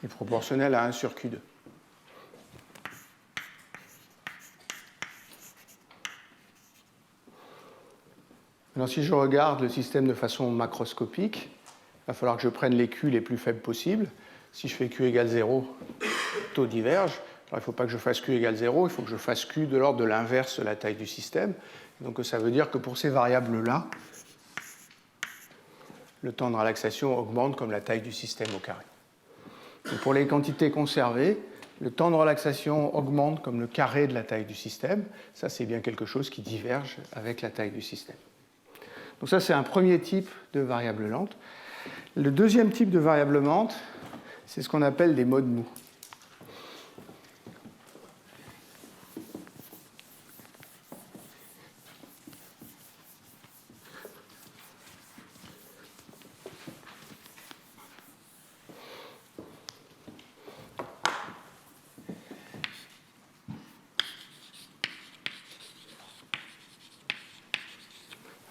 Est proportionnel à 1 sur Q2. Alors, si je regarde le système de façon macroscopique, il va falloir que je prenne les Q les plus faibles possibles. Si je fais Q égale 0, taux diverge. Alors, il ne faut pas que je fasse Q égale 0, il faut que je fasse Q de l'ordre de l'inverse de la taille du système. Donc, ça veut dire que pour ces variables-là, le temps de relaxation augmente comme la taille du système au carré. Et pour les quantités conservées, le temps de relaxation augmente comme le carré de la taille du système. Ça, c'est bien quelque chose qui diverge avec la taille du système. Donc ça, c'est un premier type de variable lente. Le deuxième type de variable lente, c'est ce qu'on appelle des modes mous.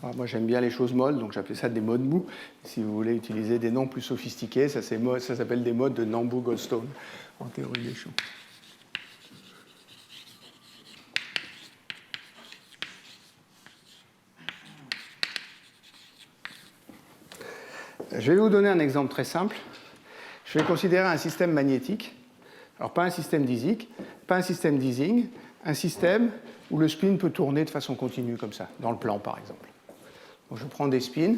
Alors moi, j'aime bien les choses molles, donc j'appelle ça des modes mous. Si vous voulez utiliser des noms plus sophistiqués, ça s'appelle des modes de Nambu-Goldstone en théorie des champs. Je vais vous donner un exemple très simple. Je vais considérer un système magnétique. Alors, pas un système d'Ising, pas un système d'Ising, un système où le spin peut tourner de façon continue, comme ça, dans le plan, par exemple. Donc, je prends des spins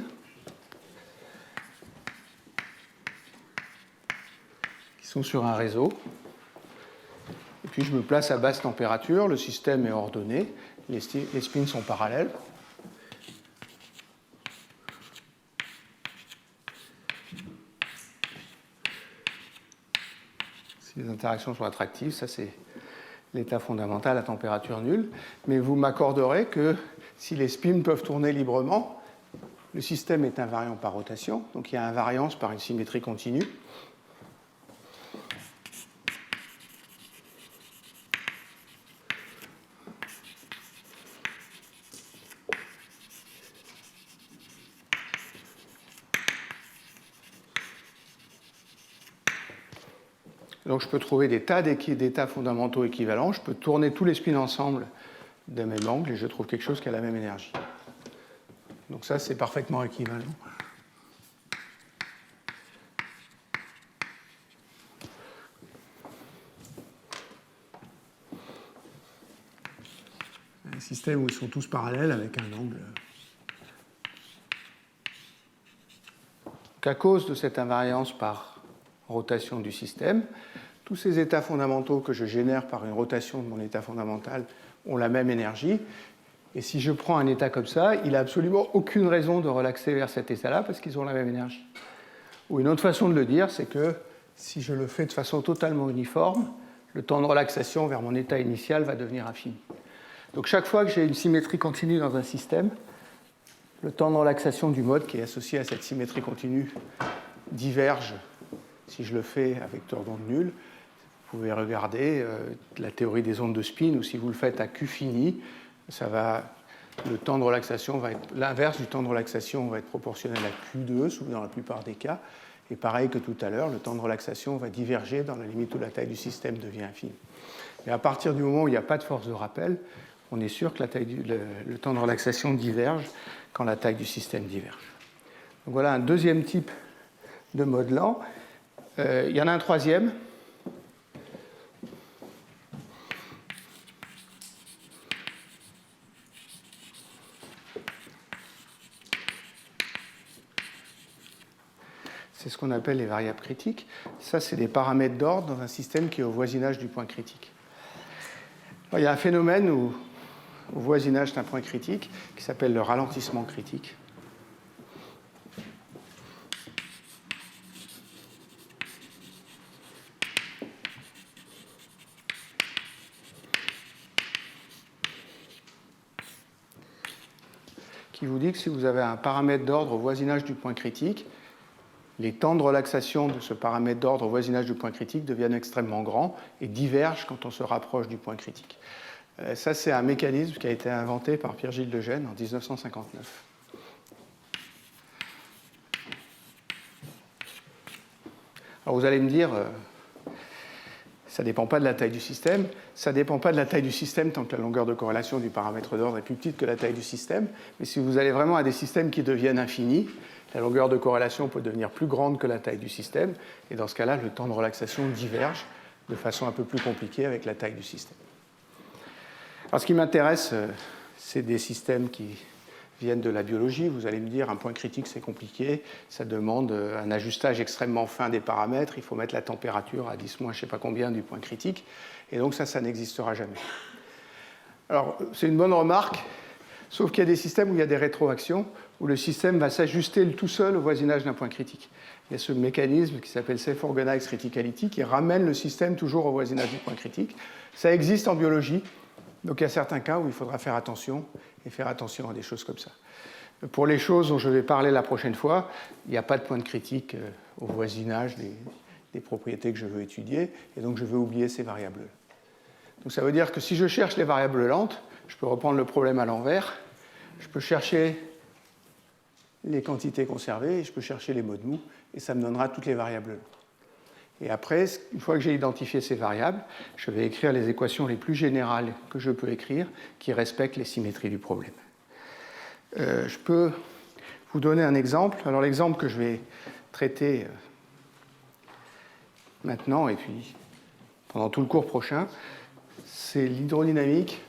qui sont sur un réseau. Et puis, je me place à basse température. Le système est ordonné. Les spins sont parallèles. Si les interactions sont attractives, ça c'est l'état fondamental à température nulle. Mais vous m'accorderez que si les spins peuvent tourner librement, le système est invariant par rotation, donc il y a invariance par une symétrie continue. Donc je peux trouver des tas d'états fondamentaux équivalents, je peux tourner tous les spins ensemble d'un même angle et je trouve quelque chose qui a la même énergie. Donc ça, c'est parfaitement équivalent. Un système où ils sont tous parallèles avec un angle. Donc à cause de cette invariance par rotation du système, tous ces états fondamentaux que je génère par une rotation de mon état fondamental ont la même énergie. Et si je prends un état comme ça, il n'a absolument aucune raison de relaxer vers cet état-là parce qu'ils ont la même énergie. Ou une autre façon de le dire, c'est que si je le fais de façon totalement uniforme, le temps de relaxation vers mon état initial va devenir infini. Donc chaque fois que j'ai une symétrie continue dans un système, le temps de relaxation du mode qui est associé à cette symétrie continue diverge si je le fais à vecteur d'onde nulle. Vous pouvez regarder la théorie des ondes de spin, ou si vous le faites à Q fini, le temps de relaxation va être l'inverse du temps de relaxation va être proportionnel à Q2 dans la plupart des cas. Et pareil que tout à l'heure, le temps de relaxation va diverger dans la limite où la taille du système devient infinie. Mais à partir du moment où il n'y a pas de force de rappel, on est sûr que le temps de relaxation diverge quand la taille du système diverge. Donc voilà un deuxième type de mode lent. Il y en a un troisième. C'est ce qu'on appelle les variables critiques. Ça, c'est des paramètres d'ordre dans un système qui est au voisinage du point critique. Alors, il y a un phénomène au voisinage d'un point critique qui s'appelle le ralentissement critique. qui vous dit que si vous avez un paramètre d'ordre au voisinage du point critique, les temps de relaxation de ce paramètre d'ordre au voisinage du point critique deviennent extrêmement grands et divergent quand on se rapproche du point critique. Ça, c'est un mécanisme qui a été inventé par Pierre-Gilles Lejeune en 1959. Alors vous allez me dire, ça ne dépend pas de la taille du système. Ça ne dépend pas de la taille du système tant que la longueur de corrélation du paramètre d'ordre est plus petite que la taille du système. Mais si vous allez vraiment à des systèmes qui deviennent infinis, la longueur de corrélation peut devenir plus grande que la taille du système. Et dans ce cas-là, le temps de relaxation diverge de façon un peu plus compliquée avec la taille du système. Alors ce qui m'intéresse, c'est des systèmes qui viennent de la biologie. Vous allez me dire, un point critique, c'est compliqué. Ça demande un ajustage extrêmement fin des paramètres. Il faut mettre la température à 10 moins je ne sais pas combien du point critique. Et donc ça n'existera jamais. Alors, c'est une bonne remarque, sauf qu'il y a des systèmes où il y a des rétroactions, où le système va s'ajuster tout seul au voisinage d'un point critique. Il y a ce mécanisme qui s'appelle Self-Organized Criticality qui ramène le système toujours au voisinage du point critique. Ça existe en biologie. Donc il y a certains cas où il faudra faire attention et faire attention à des choses comme ça. Pour les choses dont je vais parler la prochaine fois, il n'y a pas de point de critique au voisinage des propriétés que je veux étudier, et donc je veux oublier ces variables. Donc ça veut dire que si je cherche les variables lentes, je peux reprendre le problème à l'envers, je peux chercher les quantités conservées, et je peux chercher les modes mous, et ça me donnera toutes les variables lentes. Et après, une fois que j'ai identifié ces variables, je vais écrire les équations les plus générales que je peux écrire qui respectent les symétries du problème. Je peux vous donner un exemple. Alors l'exemple que je vais traiter maintenant et puis pendant tout le cours prochain, c'est l'hydrodynamique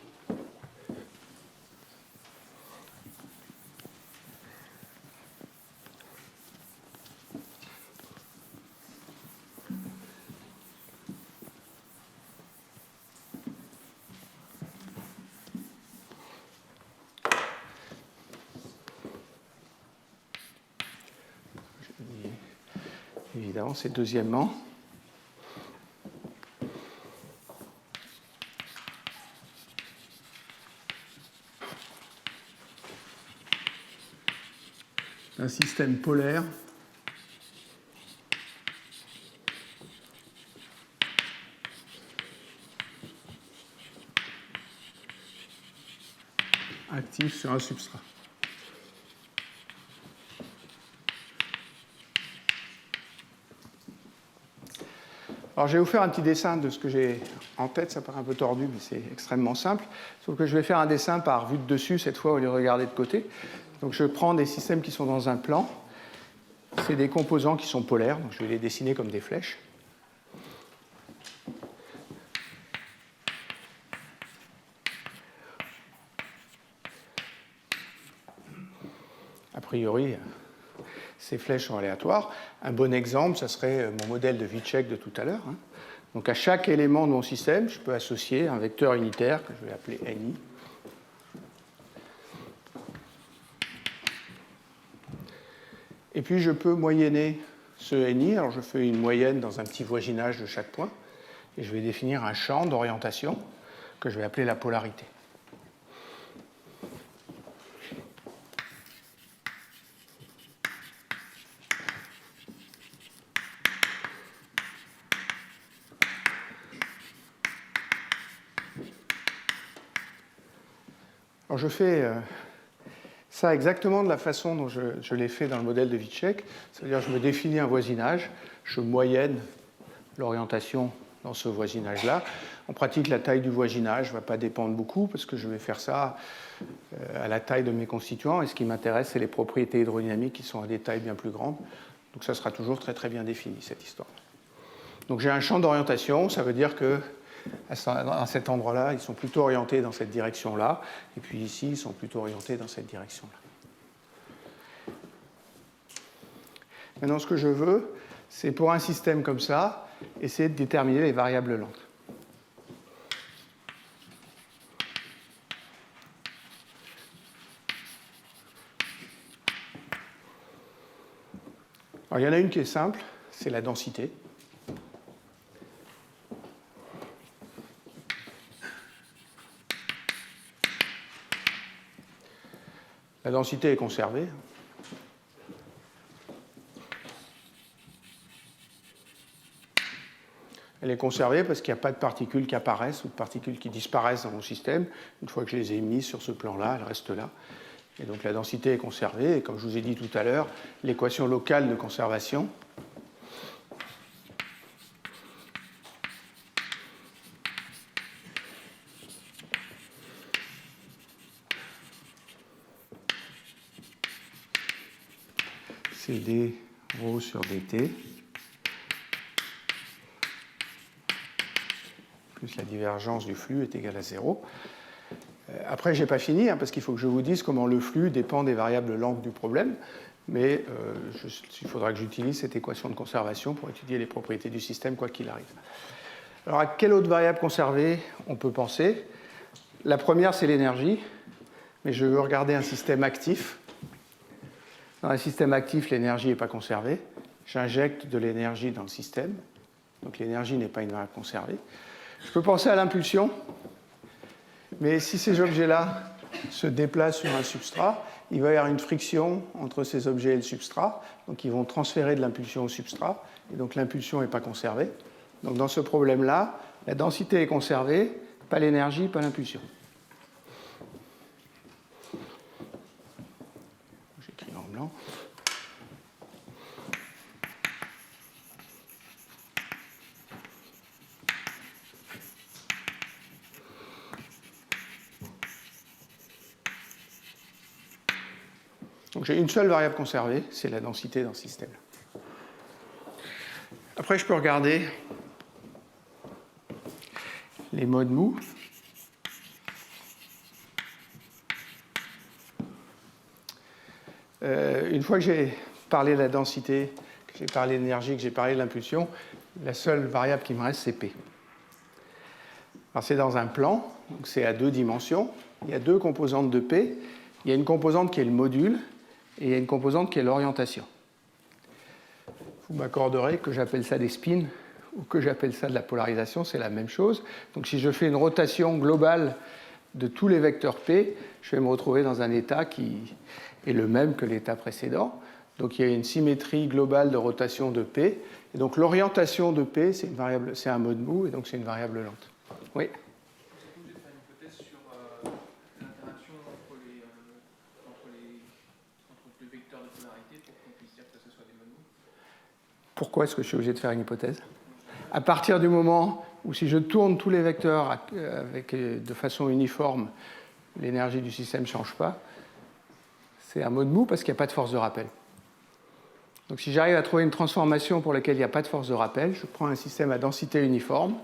évidemment, c'est deuxièmement. Un système polaire actif sur un substrat. Alors, je vais vous faire un petit dessin de ce que j'ai en tête. Ça paraît un peu tordu, mais c'est extrêmement simple. Sauf que je vais faire un dessin par vue de dessus, cette fois, au lieu de regarder de côté. Donc, je prends des systèmes qui sont dans un plan. C'est des composants qui sont polaires. Donc, je vais les dessiner comme des flèches. A priori, ces flèches sont aléatoires. Un bon exemple, ça serait mon modèle de Vicek de tout à l'heure. Donc à chaque élément de mon système, je peux associer un vecteur unitaire que je vais appeler NI. Et puis je peux moyenner ce NI. Alors je fais une moyenne dans un petit voisinage de chaque point. Et je vais définir un champ d'orientation que je vais appeler la polarité. Alors je fais ça exactement de la façon dont je l'ai fait dans le modèle de Vicek, c'est-à-dire je me définis un voisinage, je moyenne l'orientation dans ce voisinage-là. En pratique, la taille du voisinage ne va pas dépendre beaucoup parce que je vais faire ça à la taille de mes constituants et ce qui m'intéresse, c'est les propriétés hydrodynamiques qui sont à des tailles bien plus grandes. Donc ça sera toujours très très bien défini, cette histoire. Donc j'ai un champ d'orientation, ça veut dire que à cet endroit-là, ils sont plutôt orientés dans cette direction-là, et puis ici, ils sont plutôt orientés dans cette direction-là. Maintenant, ce que je veux, c'est pour un système comme ça, essayer de déterminer les variables lentes. Alors, il y en a une qui est simple, c'est la densité. La densité est conservée. Elle est conservée parce qu'il n'y a pas de particules qui apparaissent ou de particules qui disparaissent dans mon système. Une fois que je les ai mises sur ce plan-là, elles restent là. Et donc la densité est conservée. Et comme je vous ai dit tout à l'heure, l'équation locale de conservation c'est d rho sur dt plus la divergence du flux est égale à 0. Après, je n'ai pas fini, parce qu'il faut que je vous dise comment le flux dépend des variables lentes du problème, mais il faudra que j'utilise cette équation de conservation pour étudier les propriétés du système, quoi qu'il arrive. Alors, à quelle autre variable conservée on peut penser? La première, c'est l'énergie, mais je veux regarder un système actif. Dans un système actif, l'énergie n'est pas conservée. J'injecte de l'énergie dans le système, donc l'énergie n'est pas une variable conservée. Je peux penser à l'impulsion, mais si ces objets-là se déplacent sur un substrat, il va y avoir une friction entre ces objets et le substrat, donc ils vont transférer de l'impulsion au substrat, et donc l'impulsion n'est pas conservée. Donc dans ce problème-là, la densité est conservée, pas l'énergie, pas l'impulsion. J'écris en blanc. Donc j'ai une seule variable conservée, c'est la densité dans ce système. Après, je peux regarder les modes mous. Une fois que j'ai parlé de la densité, que j'ai parlé de l'énergie, que j'ai parlé de l'impulsion, la seule variable qui me reste, c'est P. Alors c'est dans un plan, donc c'est à 2 dimensions. Il y a 2 composantes de P. Il y a une composante qui est le module, et il y a une composante qui est l'orientation. Vous m'accorderez que j'appelle ça des spins ou que j'appelle ça de la polarisation, c'est la même chose. Donc si je fais une rotation globale de tous les vecteurs P, je vais me retrouver dans un état qui est le même que l'état précédent. Donc il y a une symétrie globale de rotation de P. Et donc l'orientation de P, c'est un mode mou, et donc c'est une variable lente. Oui. Pourquoi est-ce que je suis obligé de faire une hypothèse? À partir du moment où si je tourne tous les vecteurs de façon uniforme, l'énergie du système ne change pas, c'est un mode mou parce qu'il n'y a pas de force de rappel. Donc si j'arrive à trouver une transformation pour laquelle il n'y a pas de force de rappel, je prends un système à densité uniforme,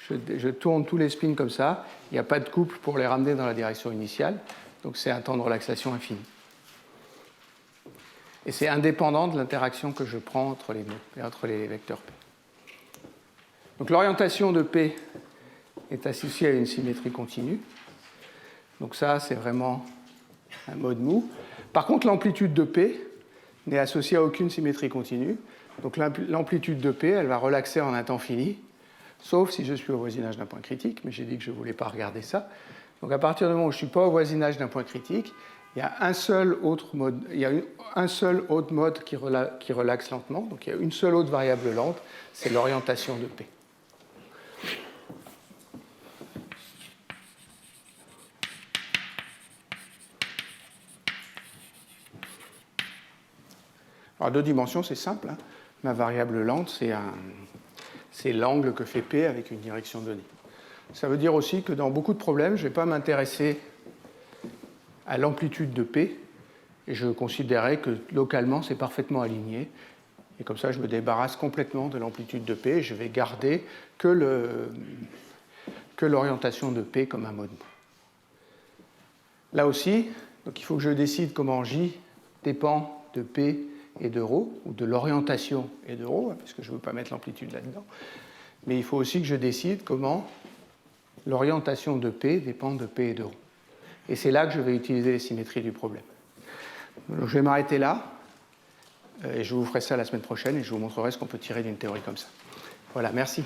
je tourne tous les spins comme ça, il n'y a pas de couple pour les ramener dans la direction initiale, donc c'est un temps de relaxation infini. Et c'est indépendant de l'interaction que je prends entre les vecteurs P. Donc l'orientation de P est associée à une symétrie continue. Donc ça, c'est vraiment un mode mou. Par contre, l'amplitude de P n'est associée à aucune symétrie continue. Donc l'amplitude de P, elle va relaxer en un temps fini, sauf si je suis au voisinage d'un point critique, mais j'ai dit que je ne voulais pas regarder ça. Donc à partir du moment où je ne suis pas au voisinage d'un point critique, il y a un seul autre mode qui relaxe lentement, donc il y a une seule autre variable lente, c'est l'orientation de P. Alors, à 2 dimensions, c'est simple. Ma variable lente, c'est l'angle que fait P avec une direction donnée. Ça veut dire aussi que dans beaucoup de problèmes, je ne vais pas m'intéresser à l'amplitude de P, et je considérais que localement, c'est parfaitement aligné. Et comme ça, je me débarrasse complètement de l'amplitude de P, et je vais garder que l'orientation de P comme un mode mou. Là aussi, donc il faut que je décide comment J dépend de P et de ρ, ou de l'orientation et de ρ, parce que je ne veux pas mettre l'amplitude là-dedans. Mais il faut aussi que je décide comment l'orientation de P dépend de P et de ρ. Et c'est là que je vais utiliser les symétries du problème. Donc, je vais m'arrêter là, et je vous ferai ça la semaine prochaine, et je vous montrerai ce qu'on peut tirer d'une théorie comme ça. Voilà, merci.